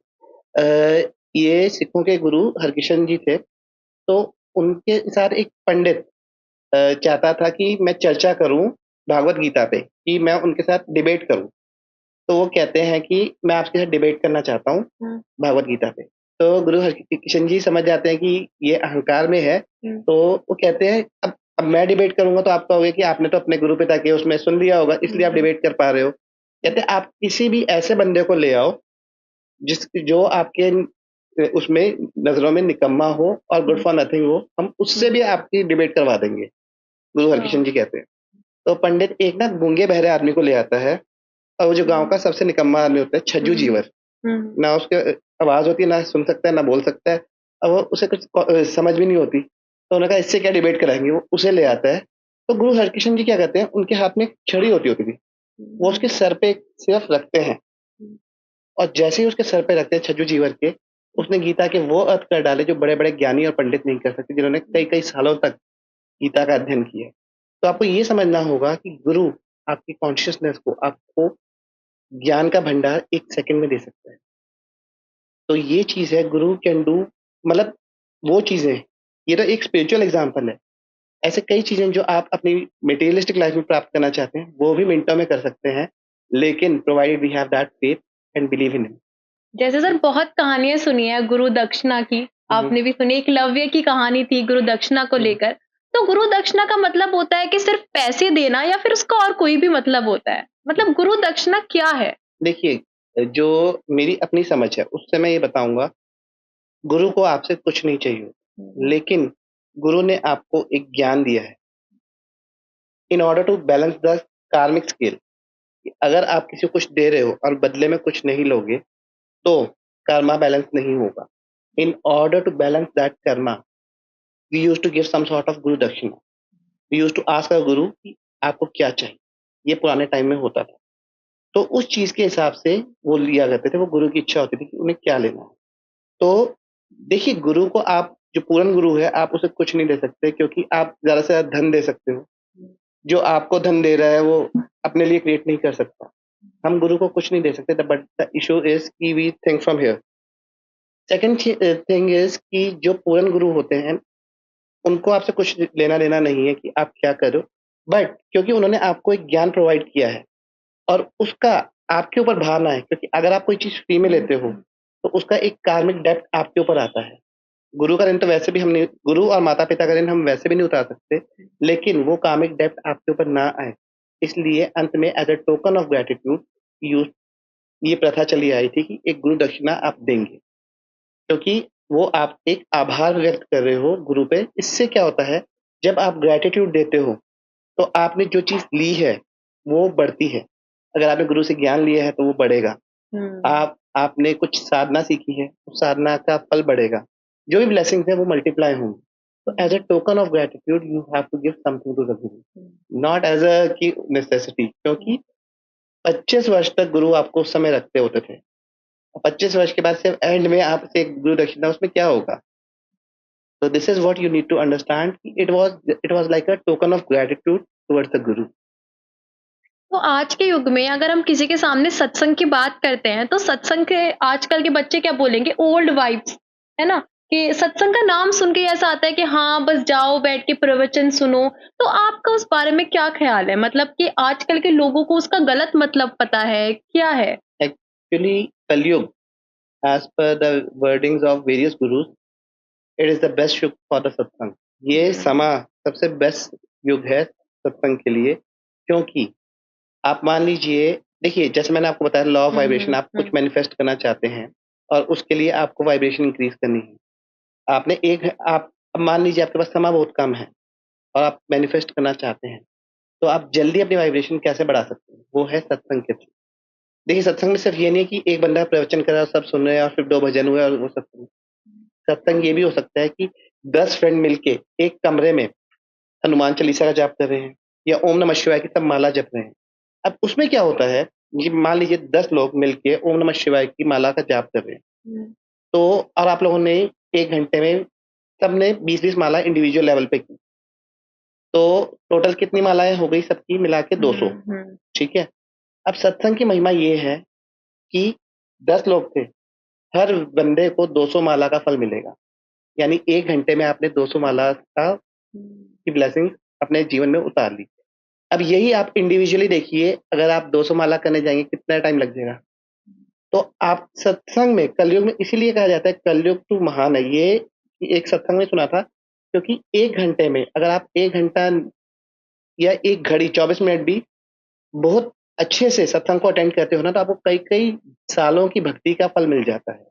ये सिखों के गुरु हरकिशन जी थे। तो उनके साथ एक पंडित चाहता था कि मैं चर्चा करूं भागवत गीता पे, कि मैं उनके साथ डिबेट करूं। तो वो कहते हैं कि मैं आपके साथ डिबेट करना चाहता हूँ भागवत गीता पे। तो गुरु हरकिशन जी समझ जाते हैं कि ये अहंकार में है। तो वो कहते हैं अब मैं डिबेट करूंगा तो आप कहोगे कि आपने तो अपने गुरु पिता के उसमें सुन लिया होगा, इसलिए आप डिबेट कर पा रहे हो। कहते हैं आप किसी भी ऐसे बंदे को ले आओ जो आपके उसमें नजरों में निकम्मा हो और गुड फॉर नथिंग हो, हम उससे भी आपकी डिबेट करवा देंगे, गुरु हरकिशन जी कहते हैं। तो पंडित एक ना गूंगे बहरे आदमी को ले आता है, और वो जो गांव का सबसे निकम्मा आदमी होता है, छज्जू जीवर, ना उसके आवाज होती है, ना सुन सकता है, ना बोल सकता है। अब वो उसे कुछ समझ भी नहीं होती। तो उन्होंने कहा इससे क्या डिबेट कराएंगे, वो उसे ले आता है। तो गुरु हरकिशन जी क्या करते हैं, उनके हाथ में एक छड़ी होती थी, वो उसके सर पे सिर्फ रखते हैं, और जैसे ही उसके सर पे रखते हैं छज्जू जीवर के, उसने गीता के वो अर्थ कर डाले जो बड़े बड़े ज्ञानी और पंडित नहीं कर सकते, जिन्होंने कई कई सालों तक गीता का अध्ययन किया है। तो आपको ये समझना होगा कि गुरु आपकी कॉन्शियसनेस को, आपको ज्ञान का भंडार एक सेकंड में दे सकता है। तो ये चीज है, गुरु कैन डू, मतलब वो चीजें, ये तो एक स्पिरिचुअल एग्जाम्पल है। ऐसे कई चीजें जो आप अपनी मटेरियलिस्टिक लाइफ में प्राप्त करना चाहते हैं, वो भी मिनटों में कर सकते हैं, लेकिन provided we have that faith and believe in him. जैसे सर बहुत कहानियां सुनी है गुरु दक्षिणा की, आपने भी सुनी, एक लव्य की कहानी थी गुरु दक्षिणा को लेकर। तो गुरु दक्षिणा का मतलब होता है कि सिर्फ पैसे देना, या फिर उसका और कोई भी मतलब होता है? मतलब गुरु दक्षिणा क्या है? देखिए, जो मेरी अपनी समझ है उससे मैं ये बताऊंगा, गुरु को आपसे कुछ नहीं चाहिए, लेकिन गुरु ने आपको एक ज्ञान दिया है in order to balance the karmic scale. अगर आप किसी को कुछ दे रहे हो और बदले में कुछ नहीं लोगे, तो कर्मा बैलेंस नहीं होगा। In order to balance that karma, we use to give some sort of guru dakshina. We use to ask a guru कि आपको क्या चाहिए। ये पुराने टाइम में होता था। तो उस चीज के हिसाब से वो लिया करते थे, वो गुरु की इच्छा होती थी कि उन्हें क्या लेना है। तो देखिए, गुरु को आप, जो पूर्ण गुरु है, आप उसे कुछ नहीं दे सकते, क्योंकि आप ज्यादा से ज्यादा धन दे सकते हो। जो आपको धन दे रहा है वो अपने लिए क्रिएट नहीं कर सकता। हम गुरु को कुछ नहीं दे सकते, बट द इशू इज कि we think from here. Second thing is कि जो पूर्ण गुरु होते हैं, उनको आपसे कुछ लेना देना नहीं है कि आप क्या करो, बट क्योंकि उन्होंने आपको एक ज्ञान प्रोवाइड किया है और उसका आपके ऊपर भार ना है, क्योंकि अगर आप कोई चीज फ्री में लेते हो तो उसका एक कार्मिक डेप्थ आपके ऊपर आता है। गुरु का ऋण तो वैसे भी हम नहीं, गुरु और माता पिता का ऋण हम वैसे भी नहीं उतार सकते, लेकिन वो कार्मिक डेप्थ आपके ऊपर ना आए, इसलिए अंत में as a token of gratitude ये प्रथा चली आई थी कि एक गुरु दक्षिणा आप देंगे। क्योंकि वो आप एक आभार व्यक्त कर रहे हो गुरु पे। इससे क्या होता है, जब आप ग्रेटिट्यूड देते हो तो आपने जो चीज ली है वो बढ़ती है। अगर आपने गुरु से ज्ञान लिया है तो वो बढ़ेगा। आपने कुछ साधना सीखी है, उस साधना का फल बढ़ेगा। जो भी ब्लेसिंग्स है वो मल्टीप्लाई होंगे। तो as a token of gratitude you have to give something to the guru, not as a key necessity. क्योंकि 25 वर्ष तक गुरु आपको उस समय रखते होते थे। 25 वर्ष के बाद सिर्फ एंड में आपसे एक गुरु दक्षिणा, उसमें क्या होगा? So this is what you need to understand. It was like a token of gratitude towards the guru. तो आज के युग में अगर हम किसी के सामने सत्संग की बात करते हैं तो सत्संग के आजकल के बच्चे क्या बोलेंगे, ओल्ड वाइब्स, है ना? कि सत्संग का नाम सुन के ऐसा आता है कि हाँ बस जाओ बैठ के प्रवचन सुनो। तो आपका उस बारे में क्या ख्याल है, मतलब कि आजकल के लोगों को उसका गलत मतलब पता है, क्या है? Actually, Kalyug, as per the wordings of various gurus, it is the best युग for the सत्संग। ये समा सबसे बेस्ट युग है सत्संग के लिए। क्योंकि आप मान लीजिए, देखिए जैसे मैंने आपको बताया लॉ ऑफ वाइब्रेशन, आप कुछ मैनिफेस्ट करना चाहते हैं और उसके लिए आपको वाइब्रेशन इंक्रीज करनी है। आपने एक आप अब मान लीजिए आपके पास समय बहुत कम है और आप मैनिफेस्ट करना चाहते हैं, तो आप जल्दी अपनी वाइब्रेशन कैसे बढ़ा सकते हैं? वो है सत्संग के थ्रू। देखिए सत्संग में सिर्फ ये नहीं है कि एक बंदा प्रवचन कर रहा है, सब सुन रहे हैं और फिर 2 भजन हुए और वो सत्संग। सत्संग ये भी हो सकता है कि 10 फ्रेंड मिलके एक कमरे में हनुमान चालीसा का जाप कर रहे हैं या ओम नमः शिवाय की सब माला जप रहे हैं। अब उसमें क्या होता है, ये मान लीजिए 10 लोग मिलके ओम नमः शिवाय की माला का जाप कर रहे हैं। तो और आप लोगों ने 1 घंटे में सबने 20-20 माला इंडिविजुअल लेवल पे की। तो टोटल कितनी मालाएं हो गई सबकी मिला के? 200। ठीक है। अब सत्संग की महिमा ये है कि 10 लोग थे, हर बंदे को 200 माला का फल मिलेगा। यानी 1 घंटे में आपने 200 माला का की ब्लेसिंग अपने जीवन में उतार ली। अब यही आप इंडिविजुअली देखिए, अगर आप 200 माला करने जाएंगे कितना टाइम लग जाएगा? तो आप सत्संग में कलयुग में इसीलिए कहा जाता है कलयुग तो महान है। ये एक सत्संग में सुना था, क्योंकि 1 घंटे में अगर आप 1 घंटा या 1 घड़ी 24 मिनट भी बहुत अच्छे से सत्संग को अटेंड करते हो ना, तो आपको कई-कई सालों की भक्ति का फल मिल जाता है।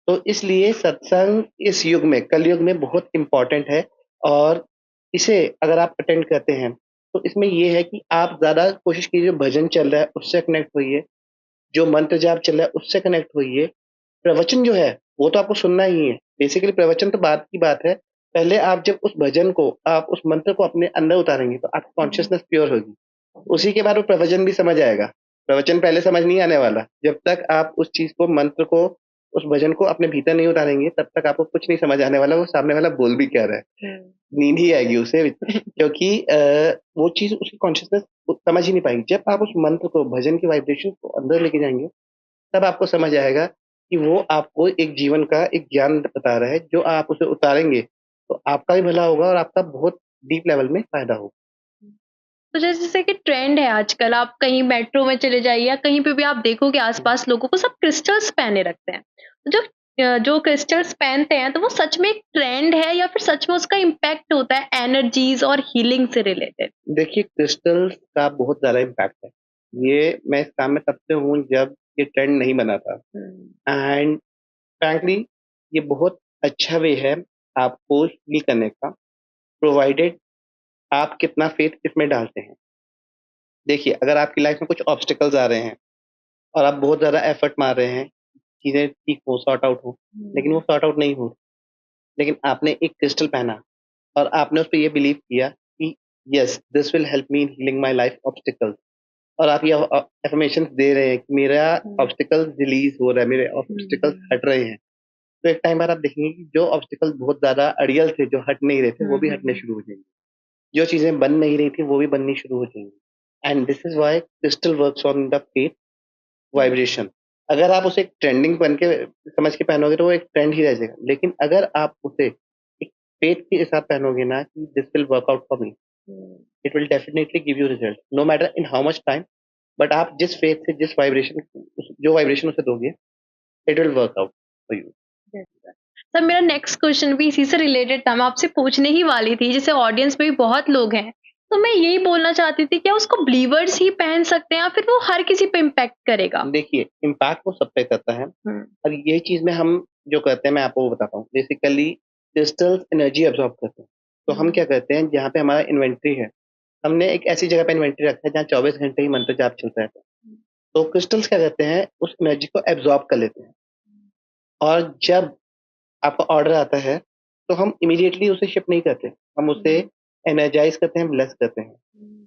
तो इसलिए सत्संग इस युग में, कलयुग में बहुत इम्पोर्टेंट है। और इसे अगर आप अटेंड करते हैं, तो इसमें ये है कि आप ज़्यादा कोशिश कीजिए, भजन चल रहा है उससे कनेक्ट होइए, जो मंत्र जाप चल रहा है उससे कनेक्ट होइए। प्रवचन जो है वो तो आपको सुनना ही है। बेसिकली प्रवचन तो बाद की बात है। पहले आप जब उस भजन को, आप उस मंत्र को अपने अंदर उतारेंगे तो आपकी कॉन्शियसनेस प्योर होगी। उसी के बाद वो प्रवचन भी समझ आएगा। प्रवचन पहले समझ नहीं आने वाला। जब तक आप उस चीज़ को, मंत्र को, उस भजन को अपने भीतर नहीं उतारेंगे, तब तक आपको कुछ नहीं समझ आने वाला, वो सामने वाला बोल भी क्या रहा है। नींद ही आएगी उसे क्योंकि वो चीज़ उसकी कॉन्शियसनेस समझ ही नहीं पाएगी। जब आप उस मंत्र को, भजन की वाइब्रेशन को अंदर लेके जाएँगे, तब आपको समझ आएगा कि वो आपको एक जीवन का एक ज्ञान बता रहा है। जो आप उसे उतारेंगे, तो आपका भी भला होगा और आपका बहुत डीप लेवल में फ़ायदा होगा। तो जैसे कि ट्रेंड है आजकल, आप कहीं मेट्रो में चले जाइए या कहीं पे भी आप देखोगे आसपास लोगों को सब क्रिस्टल्स पहने रखते हैं। तो जो क्रिस्टल्स पहनते हैं तो वो सच में एक ट्रेंड है या फिर सच में उसका इम्पैक्ट होता है एनर्जीज और हीलिंग से रिलेटेड? देखिए क्रिस्टल्स का बहुत ज़्यादा इम्पैक्ट है। ये मैं इस काम में तब से हूँ जब ये ट्रेंड नहीं बना था। एंड फ्रैंकली ये बहुत अच्छा वे है आपको हील करने का, प्रोवाइडेड आप कितना फेथ इसमें डालते हैं। देखिए अगर आपकी लाइफ में कुछ ऑब्स्टिकल्स आ रहे हैं और आप बहुत ज़्यादा एफर्ट मार रहे हैं, चीज़ें ठीक हो, सॉर्ट आउट हो, लेकिन वो सॉर्ट आउट नहीं हो, लेकिन आपने एक क्रिस्टल पहना और आपने उस पे ये बिलीव किया कि yes this will help me in healing my life obstacles, और आप ये अफर्मेशंस दे रहे हैं कि मेरा ऑब्स्टिकल्स रिलीज हो रहा है, मेरे ऑब्स्टिकल्स हट रहे हैं। तो एक टाइम बाद आप देखेंगे कि जो ऑब्स्टिकल्स बहुत ज़्यादा अड़ियल थे, जो हट नहीं रहे थे, वो भी हटने शुरू हो जाएंगे। जो चीज़ें बन नहीं रही थी, वो भी बननी शुरू हो जाएंगी। And this is why crystal works on the faith vibration. अगर आप उसे एक ट्रेंडिंग बन के समझ के पहनोगे तो वो एक ट्रेंड ही रह जाएगा, लेकिन अगर आप उसे एक फेथ के साथ पहनोगे ना कि this will work out for me, it will definitely give you result no matter in how much time. But आप जिस फेथ से, जिस वाइब्रेशन, जो वाइब्रेशन उसे दोगे, it will work out for you. Sir मेरा नेक्स्ट क्वेश्चन भी इसी से रिलेटेड था, मैं आपसे पूछने ही वाली थी। जैसे ऑडियंस में भी बहुत लोग हैं, तो मैं यही बोलना चाहती थी, क्या उसको बिलीवर्स ही पहन सकते हैं या फिर वो हर किसी पे इम्पैक्ट करेगा? देखिए इम्पैक्ट वो सब पे करता है। अब ये चीज में हम जो करते हैं मैं आपको वो बताता हूँ। बेसिकली क्रिस्टल्स एनर्जी अब्सॉर्ब करते हैं। तो हम क्या करते हैं, जहाँ पे हमारा इन्वेंट्री है, हमने एक ऐसी जगह पे इन्वेंट्री रखा है जहाँ 24 घंटे ही मंत्र जाप चलता है। तो क्रिस्टल्स क्या करते हैं, उस एनर्जी को एब्सॉर्ब कर लेते हैं, और जब आपका ऑर्डर आता है तो हम इमीडिएटली उसे शिप नहीं करते, हम उसे एनर्जाइज करते हैं, ब्लेस करते हैं,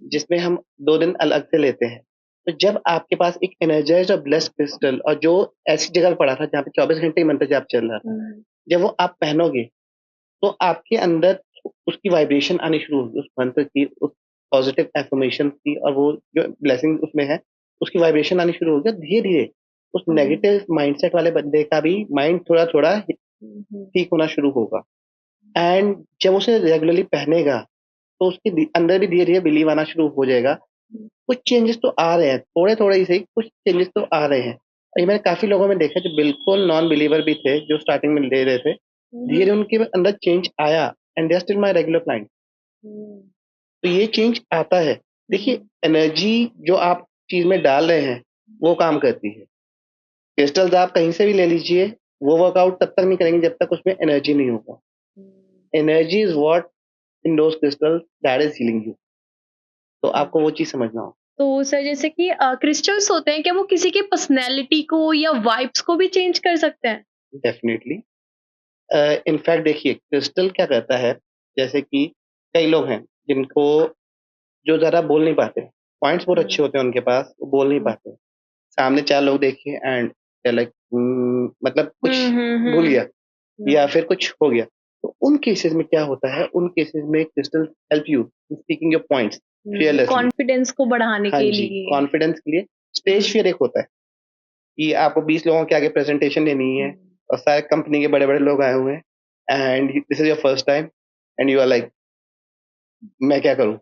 जिसमें हम 2 दिन अलग से लेते हैं। तो जब आपके पास एक एनर्जाइज और ब्लेस्ड क्रिस्टल, और जो ऐसी जगह पे पड़ा था जहाँ पे 24 घंटे ही मंत्र जाप चल रहा था, जब वो आप पहनोगे तो आपके अंदर उसकी वाइब्रेशन आनी शुरू होगी, उस मंत्र की, उस पॉजिटिव एफर्मेशन की, और वो जो ब्लेसिंग उसमें है उसकी वाइब्रेशन आनी शुरू होगी। धीरे धीरे उस नेगेटिव माइंडसेट वाले बंदे का भी माइंड थोड़ा थोड़ा ठीक होना शुरू होगा। एंड जब उसे रेगुलरली पहनेगा तो उसके अंदर भी धीरे धीरे बिलीव आना शुरू हो जाएगा। कुछ चेंजेस तो आ रहे हैं, थोड़े थोड़े ही सही, कुछ चेंजेस तो आ रहे हैं। ये मैंने काफी लोगों में देखा जो बिल्कुल नॉन बिलीवर भी थे, जो स्टार्टिंग में ले रहे थे, धीरे उनके अंदर चेंज आया, and they are still my regular client. तो ये चेंज आता है। देखिए, एनर्जी जो आप चीज में डाल रहे हैं वो काम करती है। क्रिस्टल्स आप कहीं से भी ले लीजिए, वो वर्कआउट तब तक नहीं करेंगे जब तक उसमें एनर्जी नहीं होगा। Energy is what in those crystals that is healing you. तो आपको वो चीज समझना हो। तो सर जैसे कि क्रिस्टल्स होते हैं, क्या वो किसी की पर्सनैलिटी को या वाइब्स को भी चेंज कर सकते हैं? डेफिनेटली। इनफैक्ट देखिए, क्रिस्टल क्या करता है, जैसे कि कई लोग हैं जिनको, जो ज़्यादा बोल नहीं पाते, पॉइंट्स बहुत अच्छे होते हैं उनके पास, वो बोल नहीं पाते। सामने 4 लोग देखे एंड दे आर लाइक मतलब कुछ भूल गया या फिर कुछ हो गया। तो उन केसेस में क्या होता है, उन केसेस में crystal help you in speaking your points fearlessly. Confidence को बढ़ाने हाँ के जी, लिए। कॉन्फिडेंस के लिए। स्टेज फियर एक होता है कि आपको 20 लोगों के आगे प्रेजेंटेशन देनी है, और सारे कंपनी के बड़े-बड़े लोग आए हुए हैं, and this is your first time, and you are like, मैं क्या करूँ?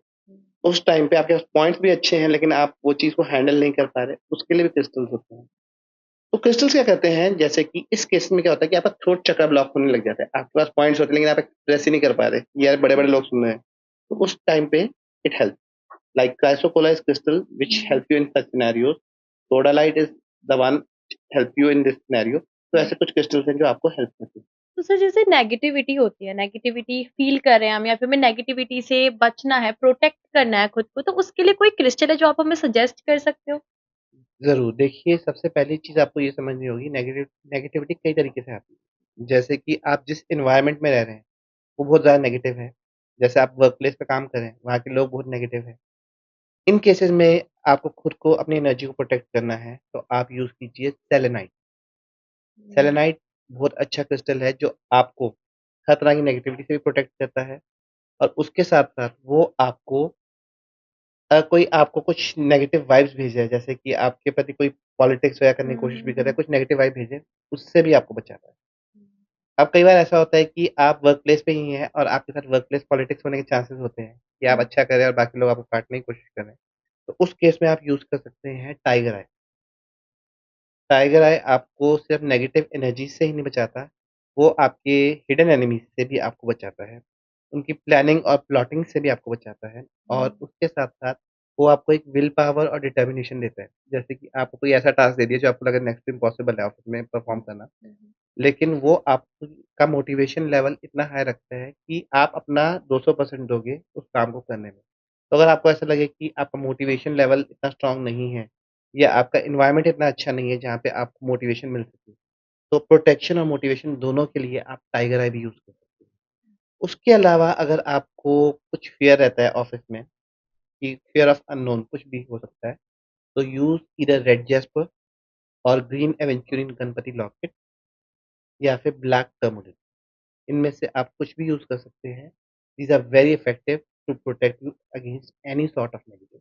उस टाइम पे आपके पास पॉइंट्स भी अच्छे हैं, लेकिन आप वो चीज़ को हैंडल नहीं कर पा रहे, उसके लिए भी क्रिस्टल्स होते हैं। तो क्रिस्टल्स क्या करते हैं, जैसे कि इस केस में क्या होता है कि आपका थ्रोट चक्र ब्लॉक होने लग जाता है। आपके पास पॉइंट्स होते हैं, लेकिन आप एक्सप्रेस ही नहीं कर पा रहे, यार बड़े-बड़े लोग सुन रहे हैं। तो उस टाइम पे it helps, like chrysocolla is crystal which help you in such scenarios. Sodalite is the one help you in this scenario. तो ऐसे कुछ क्रिस्टल्स हैं जो आपको हेल्प करते हैं। तो सर जैसे नेगेटिविटी होती है, नेगेटिविटी फील कर रहे हैं हम, या फिर हमें नेगेटिविटी से बचना है, प्रोटेक्ट करना है खुद को, तो उसके लिए कोई क्रिस्टल है जो आप हमें सजेस्ट कर सकते हो? ज़रूर, देखिए, सबसे पहली चीज़ आपको ये समझनी होगी, नेगेटिविटी कई तरीके से आती है। जैसे कि आप जिस एनवायरनमेंट में रह रहे हैं, वो बहुत ज़्यादा नेगेटिव है। जैसे आप वर्क प्लेस पे काम कर रहे हैं, वहाँ के लोग बहुत नेगेटिव हैं। इन केसेस में आपको खुद को, अपनी एनर्जी को प्रोटेक्ट करना है, तो आप यूज़ कीजिए सेलेनाइट। सेलेनाइट बहुत अच्छा क्रिस्टल है जो आपको हर तरह की नेगेटिविटी से भी प्रोटेक्ट करता है, और उसके साथ-साथ वो आपको, कोई आपको कुछ नेगेटिव वाइब्स भेज रहा है, जैसे कि आपके प्रति कोई पॉलिटिक्स वगैरह करने की कोशिश भी कर रहा है, कुछ नेगेटिव वाइब भेजे, उससे भी आपको बचाता है। अब कई बार ऐसा होता है कि आप वर्क प्लेस पे ही हैं और आपके साथ वर्क प्लेस पॉलिटिक्स होने के चांसेस होते हैं कि आप अच्छा कर रहे हैं और बाकी लोग आपको काटने की कोशिश कर रहे हैं। तो उस केस में आप यूज़ कर सकते हैं टाइगर आई। टाइगर आई आपको सिर्फ़ नेगेटिव एनर्जी से ही नहीं बचाता, वो आपके हिडन एनिमीज़ से भी आपको बचाता है। उनकी प्लानिंग और प्लॉटिंग से भी आपको बचाता है, और उसके साथ-साथ वो आपको एक विल पावर और डिटर्मिनेशन देता है। जैसे कि आपको कोई ऐसा टास्क दे दिया जो आपको लगा नेक्स्ट टू इम्पॉसिबल है ऑफ़िस में परफ़ॉर्म करना, लेकिन वो आपका मोटिवेशन लेवल इतना हाई रखता है कि आप अपना 200% दोगे उस काम को करने में। तो अगर आपको ऐसा लगे कि आपका मोटिवेशन लेवल इतना स्ट्रॉन्ग नहीं है, या आपका एनवायरनमेंट इतना अच्छा नहीं है जहाँ पे आपको मोटिवेशन मिल सके, तो प्रोटेक्शन और मोटिवेशन दोनों के लिए आप टाइगर आई भी यूज़ कर सकते हैं। उसके अलावा अगर आपको कुछ फ़ियर रहता है ऑफ़िस में, कि फ़ियर ऑफ अननोन कुछ भी हो सकता है, तो यूज़ ईदर रेड जैस्पर और ग्रीन एवेंचुरिन गणपति लॉकेट, या फिर ब्लैक टर्मरिन। इनमें से आप कुछ भी यूज़ कर सकते हैं। These are very effective to protect you against any sort of negative.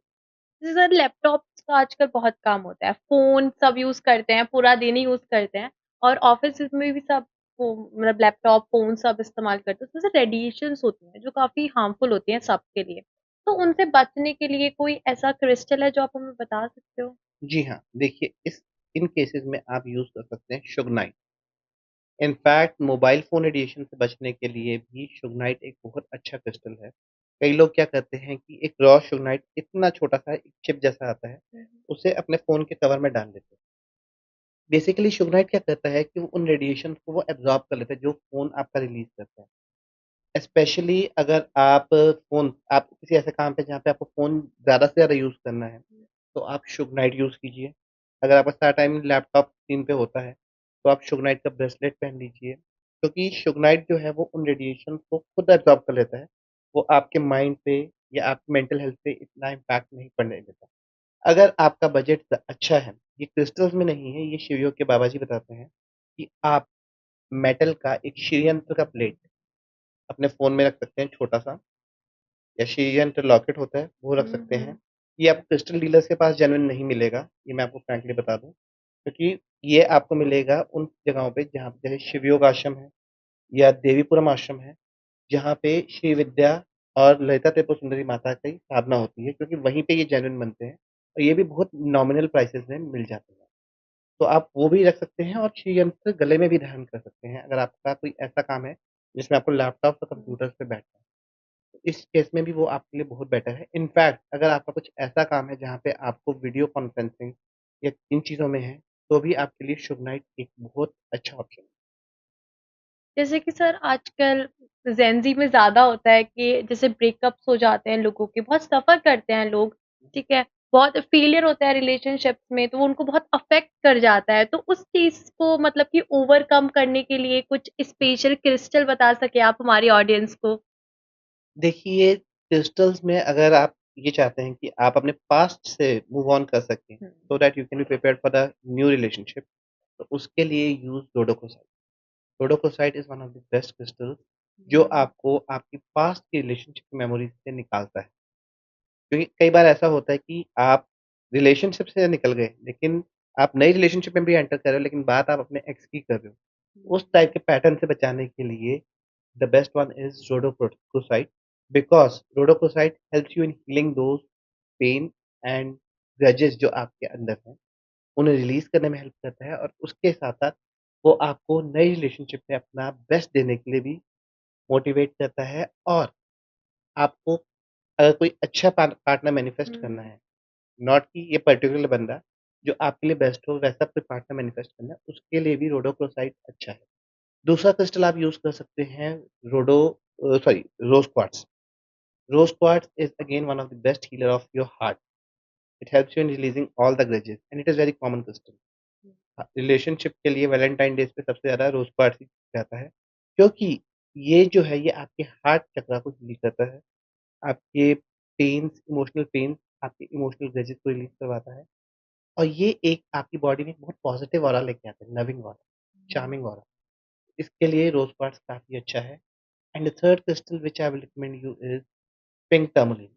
जैसे सर लैपटॉप्स का आजकल बहुत काम होता है, फ़ोन सब यूज़ करते हैं, पूरा दिन ही यूज़ करते हैं, और ऑफ़िसेज़ में भी सब वो मतलब लैपटॉप, फ़ोन सब इस्तेमाल करते हैं। उसमें से रेडिएशंस होती हैं जो काफ़ी हार्मफुल होती हैं सबके लिए। तो उनसे बचने के लिए कोई ऐसा क्रिस्टल है जो आप हमें बता सकते हो? जी हाँ, देखिए, इन केसेज़ में आप यूज़ कर सकते हैं शुगनाइट। इनफैक्ट मोबाइल फ़ोन रेडिएशन से बचने के लिए भी शुगनाइट एक बहुत अच्छा क्रिस्टल है। कई लोग क्या करते हैं कि एक रॉ शुगनाइट इतना छोटा-सा एक चिप जैसा आता है, उसे अपने फ़ोन के कवर में डाल देते हैं। बेसिकली शुगनाइट क्या करता है कि वो उन रेडिएशन को वो एब्जॉर्ब कर लेता है जो फ़ोन आपका रिलीज़ करता है। स्पेशली अगर आप किसी ऐसे काम पे जहाँ पे आपको फ़ोन ज़्यादा से ज़्यादा यूज़ करना है, तो आप शुगनाइट यूज़ कीजिए। अगर आपका सारा टाइम लैपटॉप स्क्रीन पे होता है, तो आप शुगनाइट का ब्रेसलेट पहन लीजिए, क्योंकि शुगनाइट जो है वो उन रेडिएशन को खुद एब्ज़ॉर्ब कर लेता है। वो आपके माइंड पे या आपकी मेंटल हेल्थ पे इतना इम्पैक्ट नहीं पड़ने देता। अगर आपका बजट अच्छा है, ये क्रिस्टल्स में नहीं है, ये शिवयोग के बाबा जी बताते हैं कि आप मेटल का एक श्रीयंत्र का प्लेट अपने फ़ोन में रख सकते हैं छोटा-सा, या श्रीयंत्र लॉकेट होता है, वो रख सकते हैं। ये आपको क्रिस्टल डीलर्स के पास जेन्युइन नहीं मिलेगा, ये मैं आपको फ्रैंकली बता दूँ, क्योंकि ये आपको मिलेगा उन जगहों पे जहाँ पे जैसे शिवयोग आश्रम है या देवीपुरम आश्रम है, जहाँ पे श्री विद्या और ललिता त्रिपुर सुंदरी माता की साधना होती है, क्योंकि वहीं पे ये जेन्युइन बनते हैं और ये भी बहुत नॉमिनल प्राइसेज़ में मिल जाते हैं। तो आप वो भी रख सकते हैं और श्री यंत्र गले में भी धारण कर सकते हैं, अगर आपका कोई ऐसा काम है, जिसमें आपको लैपटॉप और कंप्यूटर पे बैठना है। तो इस केस में भी वो आपके लिए बहुत बेटर है। इनफैक्ट अगर आपका कुछ ऐसा काम है, जहाँ पे आपको वीडियो कॉन्फ्रेंसिंग या इन चीज़ों में है, तो भी आपके लिए शुभ नाइट एक बहुत अच्छा ऑप्शन है। जैसे कि सर आजकल ज़ेन-ज़ी में ज़्यादा होता है कि जैसे ब्रेकअप्स हो जाते हैं लोगों के, बहुत सफ़र करते हैं लोग, ठीक है? बहुत फेलियर होता है रिलेशनशिप्स में, तो वो उनको बहुत अफ़ेक्ट कर जाता है। तो उस चीज़ को मतलब कि ओवरकम करने के लिए कुछ स्पेशल क्रिस्टल बता सकें आप हमारी ऑडियंस को? देखिए, क्रिस्टल्स में अगर आप ये चाहते हैं कि आप अपने पास्ट से मूव ऑन कर सकें, हुँ। So that you can be prepared for the new relationship, तो उसके लिए use rhodochrosite. Rhodochrosite is one of the best crystals जो आपको आपकी पास्ट की रिलेशनशिप मेमोरीज़ से निकालता है। क्योंकि कई बार ऐसा होता है कि आप रिलेशनशिप से निकल गए, लेकिन आप नई रिलेशनशिप में भी एंटर कर रहे हो, लेकिन बात आप अपने एक्स की कर रहे हो। उस टाइप के पैटर्न से बचाने के लिए the best one is rhodochrosite because rhodochrosite helps you in healing those pain and grudges जो आपके अंदर हैं, उन्हें रिलीज़ करने में हेल्प करता है और उसके साथ-साथ वो आपको नई रिलेशनशिप में अपना बेस्ट देने के लिए भी मोटिवेट करता है और आपको अगर कोई अच्छा पार्टनर मैनिफेस्ट करना है, नॉट कि ये पर्टिकुलर बंदा जो आपके लिए बेस्ट हो वैसा कोई पार्टनर मैनिफेस्ट करना है, उसके लिए भी रोडोक्रोसाइट अच्छा है। दूसरा क्रिस्टल आप यूज़ कर सकते हैं रोज़ quartz. Rose quartz is again one of the best healer of your heart. It helps you in releasing all the grudges and it is very common crystal. Relationship के लिए वैलेंटाइन डेज़ पे सबसे ज़्यादा रोज़ quartz ही जाता है, क्योंकि ये जो है ये आपके हार्ट चक्रा को हील करता है, आपके इमोशनल पेन्स, आपके इमोशनल ग्रजेस को रिलीज़ करवाता है और ये एक आपकी बॉडी में बहुत पॉजिटिव ऑरा लेके आता है, लविंग ऑरा, चार्मिंग ऑरा। इसके लिए रोज़ क्वार्ट्ज़ काफ़ी अच्छा है and the third crystal which I will recommend you is pink tourmaline.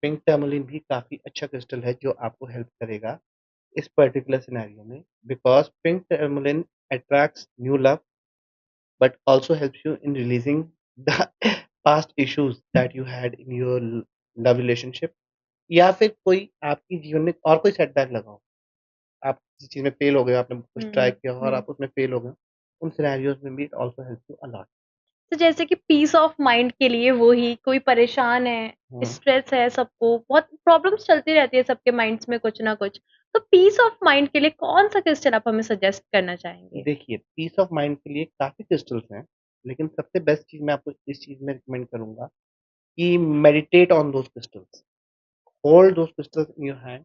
Pink tourmaline भी काफ़ी अच्छा क्रिस्टल है जो आपको हेल्प करेगा इस पर्टिकुलर सिनेरियो में because pink tourmaline attracts new love but also helps you in releasing the past issues that you had in your love relationship या फिर कोई आपके जीवन में और कोई सेटबैक लगा हो। आप किसी चीज़ में फेल हो गए हो, आपने कुछ ट्राई किया हो और आप उसमें फेल हो गए हो, उन सिनेरियोज़ में भी it also helps you a lot. तो जैसे कि पीस ऑफ माइंड के लिए वो ही कोई परेशान है, हुँ। स्ट्रेस है सबको, बहुत प्रॉब्लम्स चलती रहती है सबके माइंड्स में कुछ ना कुछ। तो पीस ऑफ माइंड के लिए कौन-सा क्रिस्टल आप हमें सजेस्ट करना चाहेंगे? देखिए, पीस ऑफ माइंड के लिए काफ़ी क्रिस्टल्स हैं, लेकिन सबसे बेस्ट चीज़ मैं आपको इस चीज़ में रिकमेंड करूँगा कि meditate on those crystals. Hold those crystals in your hand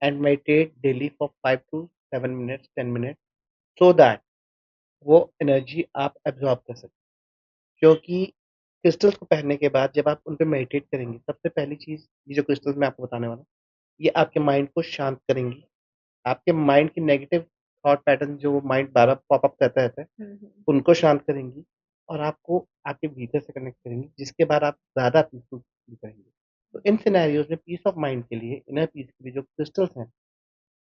and meditate daily for 5 to 7 minutes, 10 minutes so that वो एनर्जी आप एब्ज़ॉर्ब कर सकें। क्योंकि क्रिस्टल्स को पहनने के बाद जब आप उन पे मेडिटेट करेंगे, सबसे पहली चीज़ ये जो क्रिस्टल्स मैं आपको बताने वाला हूँ, ये आपके माइंड को शांत करेंगी। आपके माइंड की नेगेटिव थॉट पैटर्न जो माइंड बार-बार पॉप अप करता रहता है, उनको शांत करेंगी और आपको आपके भीतर से कनेक्ट करेंगी, जिसके बाद आप ज़्यादा पीसफुल फ़ील करेंगे। तो इन सिनेरियोज़ में पीस ऑफ माइंड के लिए, इनर पीस के लिए जो क्रिस्टल्स हैं,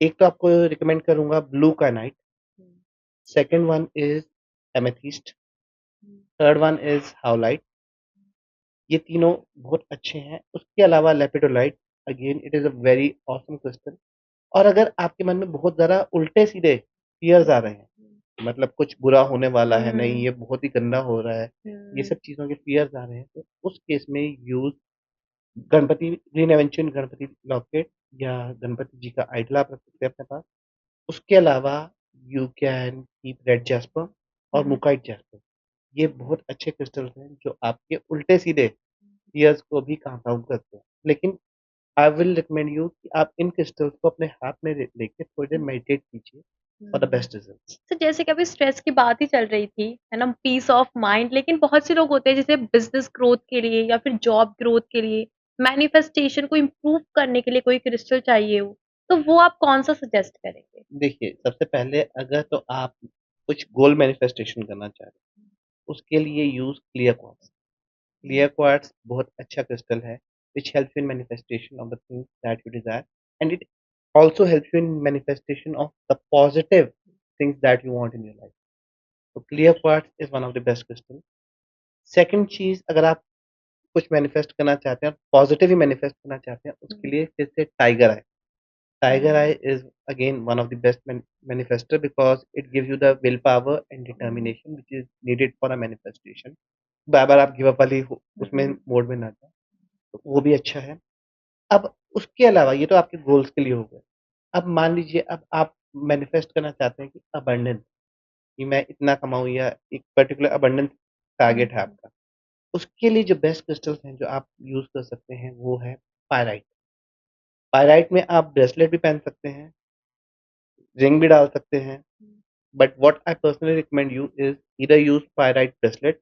एक तो आपको रिकमेंड करूँगा blue kyanite, second one is amethyst, third one is howlite. ये तीनों बहुत अच्छे हैं। उसके अलावा lepidolite again it is a very awesome crystal और अगर आपके मन में बहुत ज़्यादा उल्टे-सीधे फ़ियर्स आ रहे हैं, मतलब कुछ बुरा होने वाला है, नहीं ये बहुत ही गंदा हो रहा है, ये सब चीज़ों के फ़ियर्स आ रहे हैं, तो उस केस में use Ganpati green aventurine Ganpati locket या गणपति जी का आइडल आप रख सकते हैं अपने पास। उसके अलावा you can keep red jasper और मुकाइट जैस्पर। ये बहुत अच्छे क्रिस्टल्स हैं जो आपके उल्टे-सीधे ईयर्स को भी काम डाउन करते हैं। लेकिन आई विल रिकमेंड यू कि आप इन क्रिस्टल्स को अपने हाथ में लेके थोड़ी देर मेडिटेट कीजिए फॉर द बेस्ट रिजल्ट्स। तो जैसे कि अभी स्ट्रेस की बात ही चल रही थी, है ना? पीस ऑफ माइंड, लेकिन बहुत से लोग होते हैं जैसे बिज़नेस ग्रोथ के लिए या फिर जॉब ग्रोथ के लिए, मैनिफेस्टेशन को इम्प्रूव करने के लिए कोई क्रिस्टल चाहिए हो, तो वो आप कौन-सा सजेस्ट करेंगे? देखिए, सबसे पहले अगर तो आप कुछ गोल मैनिफेस्टेशन करना चाह रहे हैं, उसके लिए use clear quartz. Clear quartz बहुत अच्छा क्रिस्टल है which helps you in manifestation of the things that you desire, and it also helps you in manifestation of the positive things that you want in your life. So clear quartz is one of the best crystal. Second चीज़, अगर आप कुछ manifest करना चाहते हैं और positive ही manifest करना चाहते हैं, उसके लिए फिर से tiger I. Tiger I is again one of the best manifestor because it gives you the willpower and determination which is needed for a manifestation। बार-बार आप गिव अप वाली उसमें मोड में ना जाएँ, तो वो भी अच्छा है। अब उसके अलावा ये तो आपके गोल्स के लिए हो गए। अब मान लीजिए अब आप मैनिफेस्ट करना चाहते हैं कि अबंडेंस, कि मैं इतना कमाऊँ या एक पर्टिकुलर अबंडेंस टारगेट है आपका। उसके लिए जो बेस्ट क्रिस्टल्स हैं जो आप यूज़ कर सकते हैं वो है पायराइट। पायराइट में आप ब्रेसलेट भी पहन सकते हैं, रिंग भी डाल सकते हैं, but what I personally recommend you is either use pyrite bracelet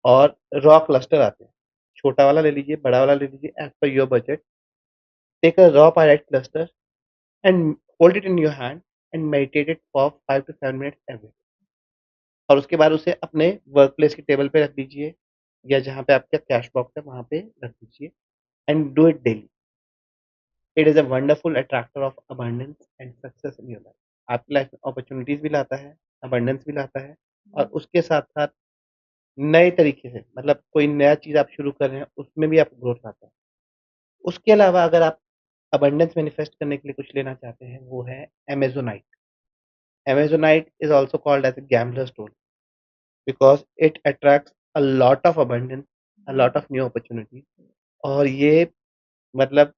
और रॉ क्लस्टर आते हैं। छोटा वाला ले लीजिए, बड़ा वाला ले लीजिए as per your budget. Take a raw pyrite cluster and hold it in your hand and meditate it for 5 to 7 minutes every day। और उसके बाद उसे अपने वर्क प्लेस की टेबल पे रख दीजिए या जहाँ पे आपका कैश बॉक्स है वहाँ पे रख दीजिए and do it daily. It is a wonderful attractor of abundance and success in your life. आपकी लाइफ में अपॉर्च्युनिटीज़ भी लाता है, अबंडेंस भी लाता है और उसके साथ-साथ नए तरीके से मतलब कोई नया चीज़ आप शुरू कर रहे हैं उसमें भी आपको ग्रोथ लाता है। उसके अलावा अगर आप अबंडेंस मैनिफेस्ट करने के लिए कुछ लेना चाहते हैं वो है अमेज़ोनाइट। Amazonite is also called as a gambler stone because it attracts a lot of abundance, a lot of new opportunities। और ये मतलब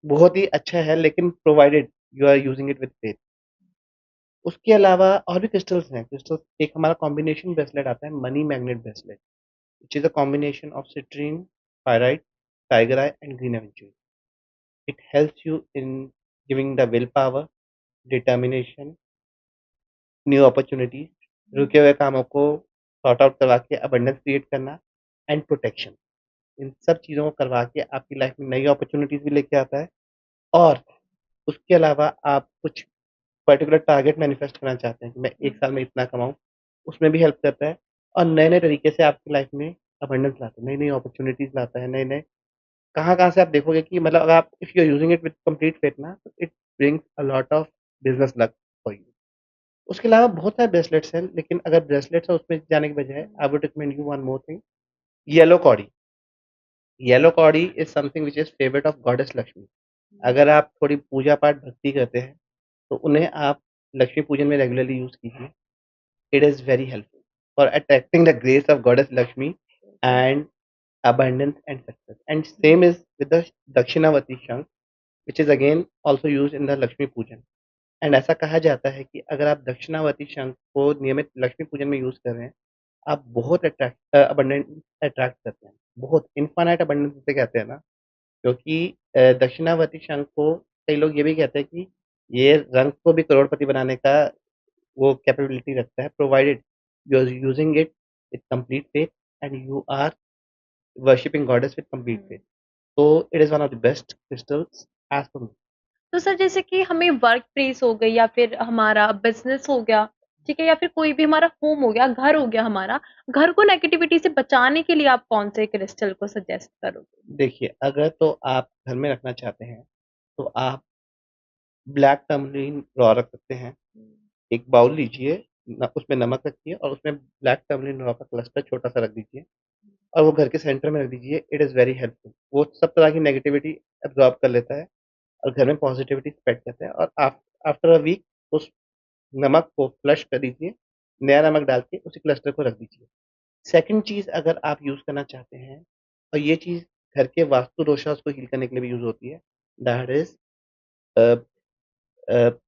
बहुत ही अच्छा है लेकिन provided you are using it with faith. उसके अलावा और भी क्रिस्टल्स हैं। क्रिस्टल्स एक हमारा कॉम्बिनेशन ब्रेसलेट आता है money magnet bracelet which is a combination of citrine, pyrite, tiger eye and green aventurine. It helps you in giving the will power, determination, new opportunities, रुके हुए कामों को सॉर्ट आउट करवा के अबंडेंस क्रिएट करना and protection. इन सब चीज़ों को करवा के आपकी लाइफ में नई अपॉर्च्युनिटीज़ भी लेके आता है और उसके अलावा आप कुछ पर्टिकुलर टारगेट मैनिफेस्ट करना चाहते हैं कि मैं 1 साल में इतना कमाऊँ, उसमें भी हेल्प करता है और नए-नए तरीके से आपकी लाइफ में अबंडेंस लाता है, नई-नई अपॉर्च्युनिटीज़ लाता है, नए-नए कहाँ-कहाँ से आप देखोगे कि मतलब अगर आप if you are using it with complete faith ना, तो it brings a lot of business luck for you. उसके अलावा बहुत सारे ब्रेसलेट्स हैं, लेकिन अगर ब्रेसलेट्स है उसमें जाने के बजाय I would recommend you one more thing, yellow Cardi. Yellow Cardi is something which is favourite of goddess Lakshmi. अगर आप थोड़ी पूजा-पाठ भक्ति करते हैं, तो उन्हें आप लक्ष्मी पूजन में रेगुलरली यूज़ कीजिए। It is very helpful for attracting the grace of goddess Lakshmi and abundance and success। And same is with the Dakshinavati Shank, which is again also used in the Lakshmi Pujan। And ऐसा कहा जाता है कि अगर आप दक्षिणावर्ती शंख को नियमित लक्ष्मी पूजन में यूज़ कर रहे हैं, आप बहुत अबंडेंस अट्रैक्ट करते हैं। बहुत इनफाइनाइट अबंडेंस जिसे कहते हैं ना, क्योंकि दक्षिणावर्ती शंख को कई लोग ये भी कहते हैं कि ये रंग को भी करोड़पति बनाने का वो कैपेबिलिटी रखता है, provided you are using it with complete faith and you are worshipping goddess with complete faith. तो it is one of the best crystals as per me. तो सर जैसे कि हमें वर्क प्लेस हो गई या फिर हमारा बिज़नेस हो गया, ठीक है? या फिर कोई भी हमारा होम हो गया, घर हो गया हमारा, घर को नेगेटिविटी से बचाने के लिए आप कौन से क्रिस्टल को सजेस्ट करोगे? देखिए, अगर तो आप घर में रखना चाहते हैं, तो आप ब्लैक टर्मरिन रॉ रख सकते हैं। एक बाउल लीजिए, उसमें नमक रखिए और उसमें ब्लैक टर्मरिन रॉ का क्लस्टर छोटा-सा रख दीजिए और वो घर के सेंटर में रख दीजिए। It is very helpful. वो सब तरह की नेगेटिविटी एब्ज़ॉर्ब कर लेता है और घर में पॉज़िटिविटी स्प्रेड करता है और आफ्टर अ वीक उस नमक को फ्लश कर दीजिए, नया नमक डाल के उसी क्लस्टर को रख दीजिए। सेकंड चीज़ अगर आप यूज़ करना चाहते हैं और ये चीज़ घर के वास्तु दोषास को हील करने के लिए भी यूज़ होती है, that is a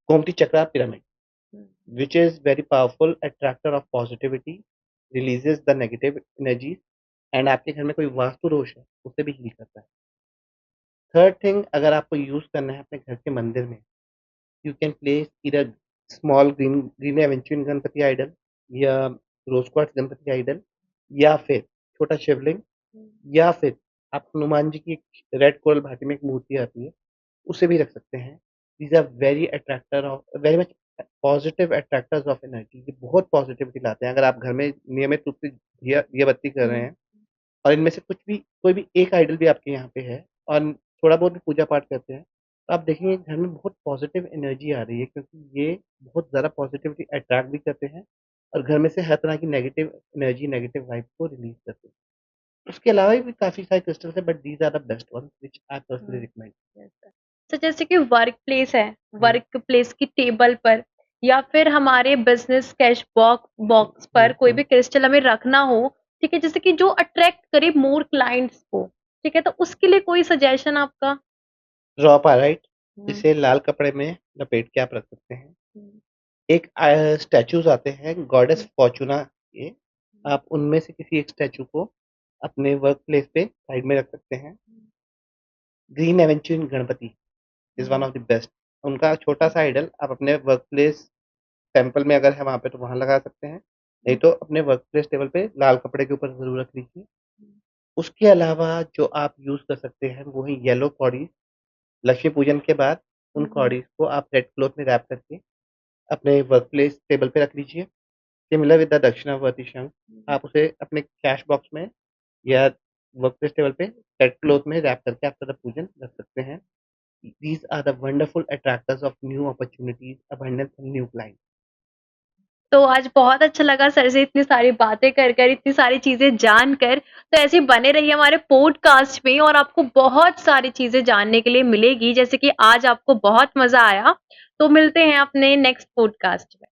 Gomti chakra pyramid. which is very powerful attractor of positivity, releases the negative energies, and आपके घर में कोई वास्तु दोष है उसे भी हील करता है। थर्ड थिंग, अगर आपको यूज करना है अपने घर के मंदिर में, you can place either small green aventurine Ganpati idol या रोज क्वार्ट्ज गणपति आइडल, या फिर छोटा शिवलिंग, या फिर आप हनुमान जी की एक रेड कोरल भाटी में एक मूर्ति आती है उसे भी रख सकते हैं। These are very attractor of very much positive attractors of energy. ये बहुत पॉजिटिविटी लाते हैं। अगर आप घर में नियमित रूप से दिया दिया बत्ती कर रहे हैं और इनमें से कुछ भी कोई भी एक आइडल भी आपके यहाँ पे है और थोड़ा बहुत भी पूजा पाठ करते हैं, तो आप देखेंगे घर में बहुत पॉजिटिव एनर्जी आ रही है, क्योंकि ये बहुत ज़्यादा पॉजिटिविटी अट्रैक्ट भी करते हैं और घर में से हर तरह की नेगेटिव एनर्जी, नेगेटिव वाइब्स को रिलीज़ करते हैं। उसके अलावा भी काफ़ी सारे क्रिस्टल्स हैं, but these are the best ones which I personally recommend. तो जैसे कि वर्क प्लेस है, वर्क प्लेस की टेबल पर या फिर हमारे बिजनेस कैश बॉक्स पर कोई भी क्रिस्टल हमें रखना हो, ठीक है, जैसे कि जो अट्रैक्ट करे मोर क्लाइंट्स को, ठीक है, तो उसके लिए कोई सजेशन आपका? रॉ पाइराइट, हम्म, इसे लाल कपड़े में लपेट के आप रख सकते हैं। हम्म, एक स्टैचूज़ आते हैं गॉडेस फॉर्च्यूना के, आप उनमें से किसी एक स्टैचू को अपने वर्क प्लेस पे साइड में रख सकते हैं। Green aventurine Ganpati is one of the best. उनका छोटा-सा आइडल आप अपने वर्क प्लेस टेम्पल में अगर है वहाँ पे तो वहाँ लगा सकते हैं, नहीं तो अपने वर्क प्लेस टेबल पे लाल कपड़े के ऊपर ज़रूर रख लीजिए। उसके अलावा जो आप यूज़ कर सकते हैं वो है येलो कॉडीज़। लक्ष्मी पूजन के बाद उन कॉडीज़ को आप रेड क्लॉथ में रैप करके अपने वर्क प्लेस टेबल पे रख लीजिए। सिमिलर विद द दक्षिणावर्ती शंख, आप उसे अपने कैश बॉक्स में या वर्क प्लेस टेबल पे रेड क्लॉथ में रैप करके आप अपना पूजन रख सकते हैं। These are the wonderful attractors of new opportunities, abundance and new clients. तो आज बहुत अच्छा लगा सर से इतनी सारी बातें कर इतनी सारी चीज़ें जानकर। तो ऐसे ही बने रहिए हमारे पॉडकास्ट में और आपको बहुत सारी चीज़ें जानने के लिए मिलेगी, जैसे कि आज आपको बहुत मज़ा आया। तो मिलते हैं अपने नेक्स्ट पॉडकास्ट में।